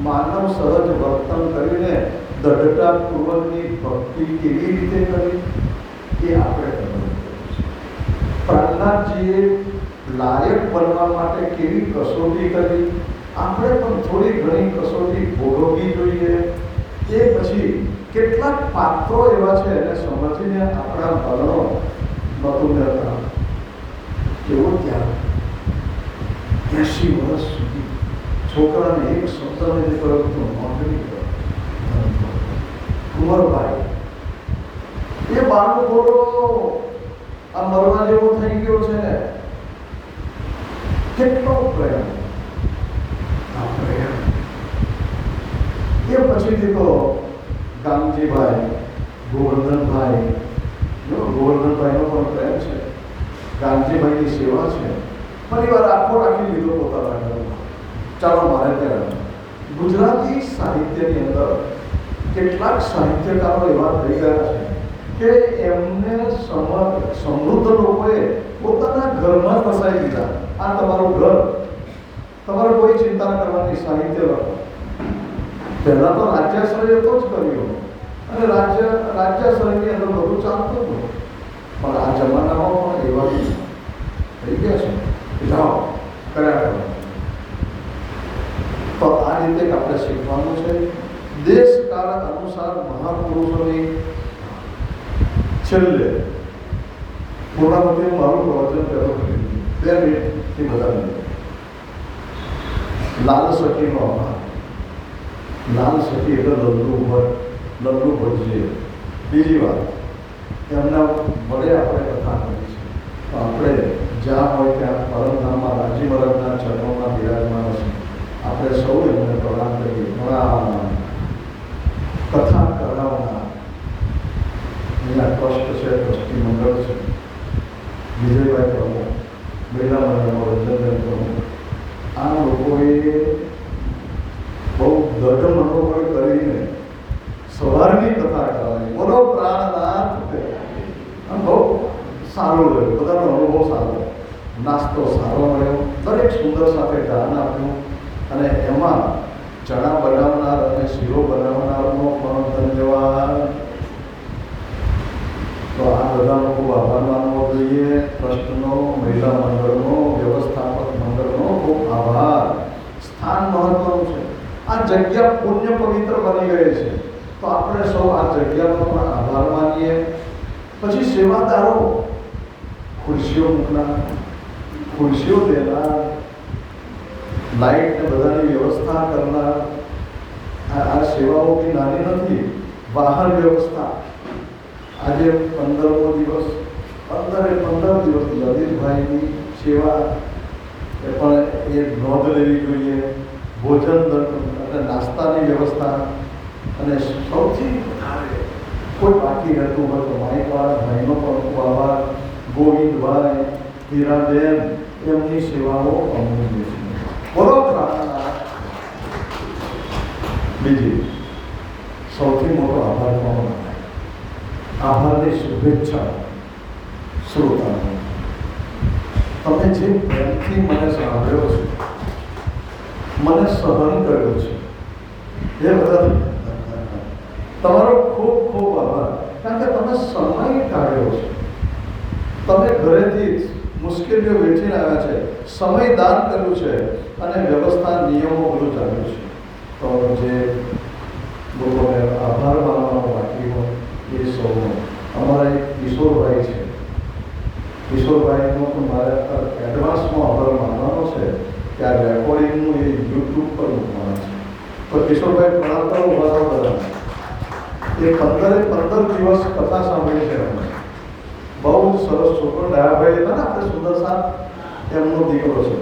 માનવ સહજ વર્તન કરીને દઢતાપૂર્વકની ભક્તિ કેવી રીતે કરી એ આપણે કરવાનું છે. પ્રાણનાથજીએ લાયક બનવા માટે કેવી કસોટી કરી, આપણે પણ થોડી ઘણી કસોટી ભોગવવી જોઈએ. એ પછી કેટલાક પાત્રો એવા છે એને સમજીને આપણા બળનો નહોતું હતા. કેવો ત્યાગ, 80 વર્ષ સુધી છોકરાને એક શબ્દને જે કર્યો તો નોંધણી કરો. કુંવરભાઈ એ બાળકો આ મરવા જેવો થઈ ગયો છે ને, કેટલો પ્રેમ. આ પ્રેમ એ પછીથી તો ગામજીભાઈ, ગોવર્ધનભાઈ, ગોવર્ધનભાઈનો પણ પ્રેમ છે, ગામજીભાઈની સેવા છે. પરિવાર આખો રાખી લીધો પોતાના ઘરમાં. ચાલો મારે ત્યાં ગુજરાતી સાહિત્યની અંદર કેટલાક સાહિત્યકારો એવા થઈ ગયા છે કે એમને સમૃદ્ધ લોકોએ પોતાના ઘરમાં ફસાઈ દીધા. આ તમારું ઘર, તમારે કોઈ ચિંતા કરવાની, સાહિત્ય લખો. પહેલાં તો રાજ્યાશ્રય તો જ કર્યો, અને રાજ્યાશ્રયની અંદર બધું ચાલતું હતું. પણ આ જમાનામાં પણ એવા થઈ ગયા છે. જાઓ કર્યા કરો. તો આ રીતે આપણે શીખવાનું છે. દેશ કાળ અનુસાર મહાપુરુષોની છેલ્લે પૂર્ણાવતી મારું પ્રવચન કર્યું 2 મિનિટથી બધા. લાલ સખીનો આભાર. લાલ સખી એટલે લલ્લુ ભટ્ટજી. બીજી વાત, એમના વડે આપણે કથા કરી છે. તો આપણે જ્યાં હોય ત્યાં પરમધામમાં રાજી મહારાજના ચરણોમાં બિરાજમાન છે. આપણે સૌ એમને પ્રણામ કરીએ. ઘણા કથા કરાવનાર અહીંયા ટ્રસ્ટ છે, ટ્રસ્ટી મંડળ છે, વિજયભાઈ પ્રમુખ, મહિલા મંડળમાં રંજનબેન પ્રમુખ. આ લોકોએ બહુ દઢ મનોબળ કરીને સવારની કથા કરાવી. બોલો પ્રાણનાથ. બહુ સારું રહ્યું, બધાનો અનુભવ સારો, નાસ્તો સારો મળ્યો, દરેક સુંદર સાથે ગાન આપ્યું. અને એમાં ચણા બનાવનાર અને શીરો બનાવનારનો પણ ધન્યવાદ. તો આ બધાનો ખૂબ આભાર માનવો જોઈએ. ટ્રસ્ટનો, મહિલા મંડળનો, વ્યવસ્થાપક મંડળનો ખૂબ આભાર. સ્થાન મહત્વનું છે. આ જગ્યા પુણ્ય પવિત્ર બની ગઈ છે, તો આપણે સૌ આ જગ્યાનો પણ આભાર માનીએ. પછી સેવાદારો, ખુરશીઓ મૂકનાર, ખુરશીઓ દેનાર, લાઇટ ને બધાની વ્યવસ્થા કરનાર, આ સેવાઓ બી નાની નથી. વાહન વ્યવસ્થા, આજે 15મો દિવસ, 15 દિવસ લલિતભાઈની સેવા એ પણ એ નોંધ લેવી જોઈએ. ભોજન અને નાસ્તાની વ્યવસ્થા, અને સૌથી વધારે કોઈ બાકી રહેતું હોય તો માઇકવાળા ભાઈનો પણ ખૂબ આભાર. ગોવિંદભાઈ, હીરાબેન, એમની સેવાઓ અમૂલ્ય છે. બોલો પ્રાર્થના. બીજી સૌથી મોટો આભાર કોનો? આભારની શુભેચ્છા શ્રોતાનો. તમે જે પ્રેમથી મને સાંભળ્યો છે, મને સહન કર્યો છે, એ બધા તમારો ખૂબ ખૂબ આભાર. કારણ કે તમે સમય કાઢ્યો છે, તમે ઘરેથી મુશ્કેલીઓ વેઠીને આવ્યા છે, સમય દાન કર્યું છે, અને વ્યવસ્થા નિયમો બધું ચાલ્યું છે. તો જે લોકોને આભાર માનવાનો બાકી હોય એ સૌનો. અમારા એક કિશોરભાઈ છે, કિશોરભાઈનો પણ મારે એડવાન્સમાં આભાર માનવાનો છે કે આ રેકોર્ડિંગનું એ યુટ્યુબ પર મૂકવાનું છે. તો કિશોરભાઈ પ્રણામ ઉભા બધા એ 15 દિવસ કથા સાંભળી છે. અમે બહુ જ સરસ છોકરો, ડાયાભાઈ હતા ને આપણે સુંદર સાહેબ, એમનો દીકરો છે.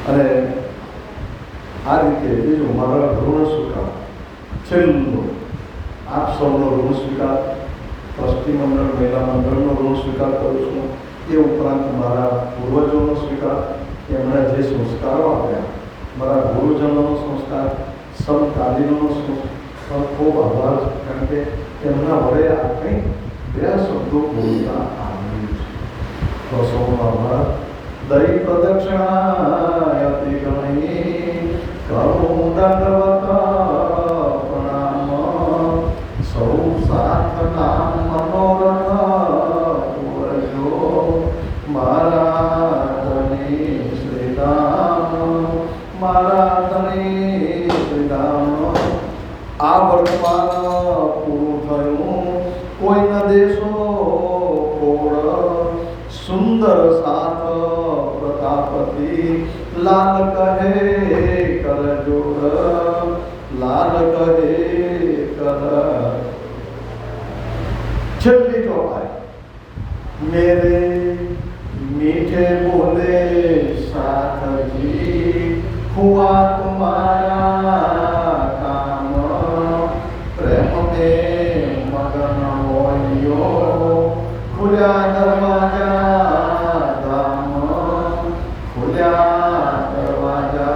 અને આ રીતે બીજું મારા ઋણ સ્વીકાર, છેલ્લું આપ સૌનો ઋણ સ્વીકાર, ટ્રસ્ટી મંડળ, મહિલા મંડળનો ઋણ સ્વીકાર કરું છું. એ ઉપરાંત મારા પૂર્વજોનો સ્વીકાર, એમણે જે સંસ્કારો આપ્યા, મારા ગુરુજનોનો સંસ્કાર, સમકાલીનોનો સંસ્કાર, ખૂબ આભાર. કારણ કે એમના વડે આ કંઈ 2 શબ્દો બોલતા આવ્યું છે. તો સૌનો આભાર. દૈ પ્રદક્ષિણાયતિ ગણૈ કરું દંડવત પ્રણામ. સૌ સાધના મનોરથ પૂરજો મારા ધણી શ્રીરામ, મારા ધણી શ્રીરામ. આ વર્તમાન પૂરું થયું, કોઈના દેશો કોળ, સુંદર સાથ પ્રતાપતિ, લાલ કહે કર જોડ, લાલ કહે કર. છેલ્લી ચોપાઈ. મેરે મીઠે બોલે સાથજી, હુઆ તુમારા કામ, પ્રેમ में मगन होइयो, खुल्या दरवाजा धाम, खुल्या દરવાજા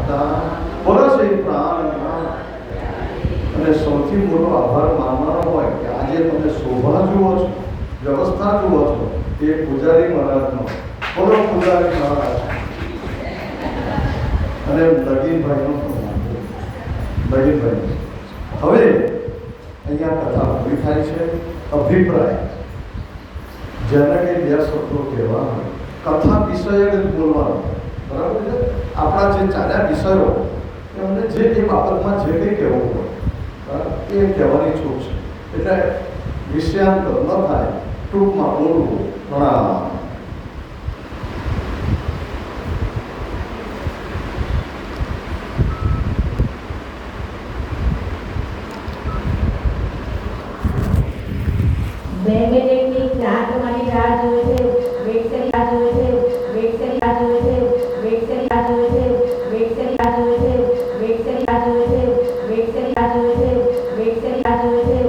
ધામ. બોલો શ્રી પ્રાણ. અને સૌથી મોટો આભાર માનવાનો હોય કે આજે તમે શોભા જુઓ છો, વ્યવસ્થા જુઓ છો, એ પૂજારી મહારાજનો. બોલો પૂજારી મહારાજ. અને લગીનભાઈનો પણ વાંધો. લગીનભાઈ હવે અહીંયા કથા પૂરી થાય છે. અભિપ્રાય, જેને કંઈ 2 શબ્દો કહેવા હોય, કથા વિષય જ બોલવાનો, બરાબર છે. આપણા જે ચાલ્યા વિષયો, એમને જે એ બાબતમાં જે કંઈ કહેવું હોય એ કહેવાની છૂટ છે. એટલે વિષયાંતર ન થાય, ટૂંકમાં બોલવું. પ્રણામ. બે મિનિટની ચા તમારી રાહ જોવે છે.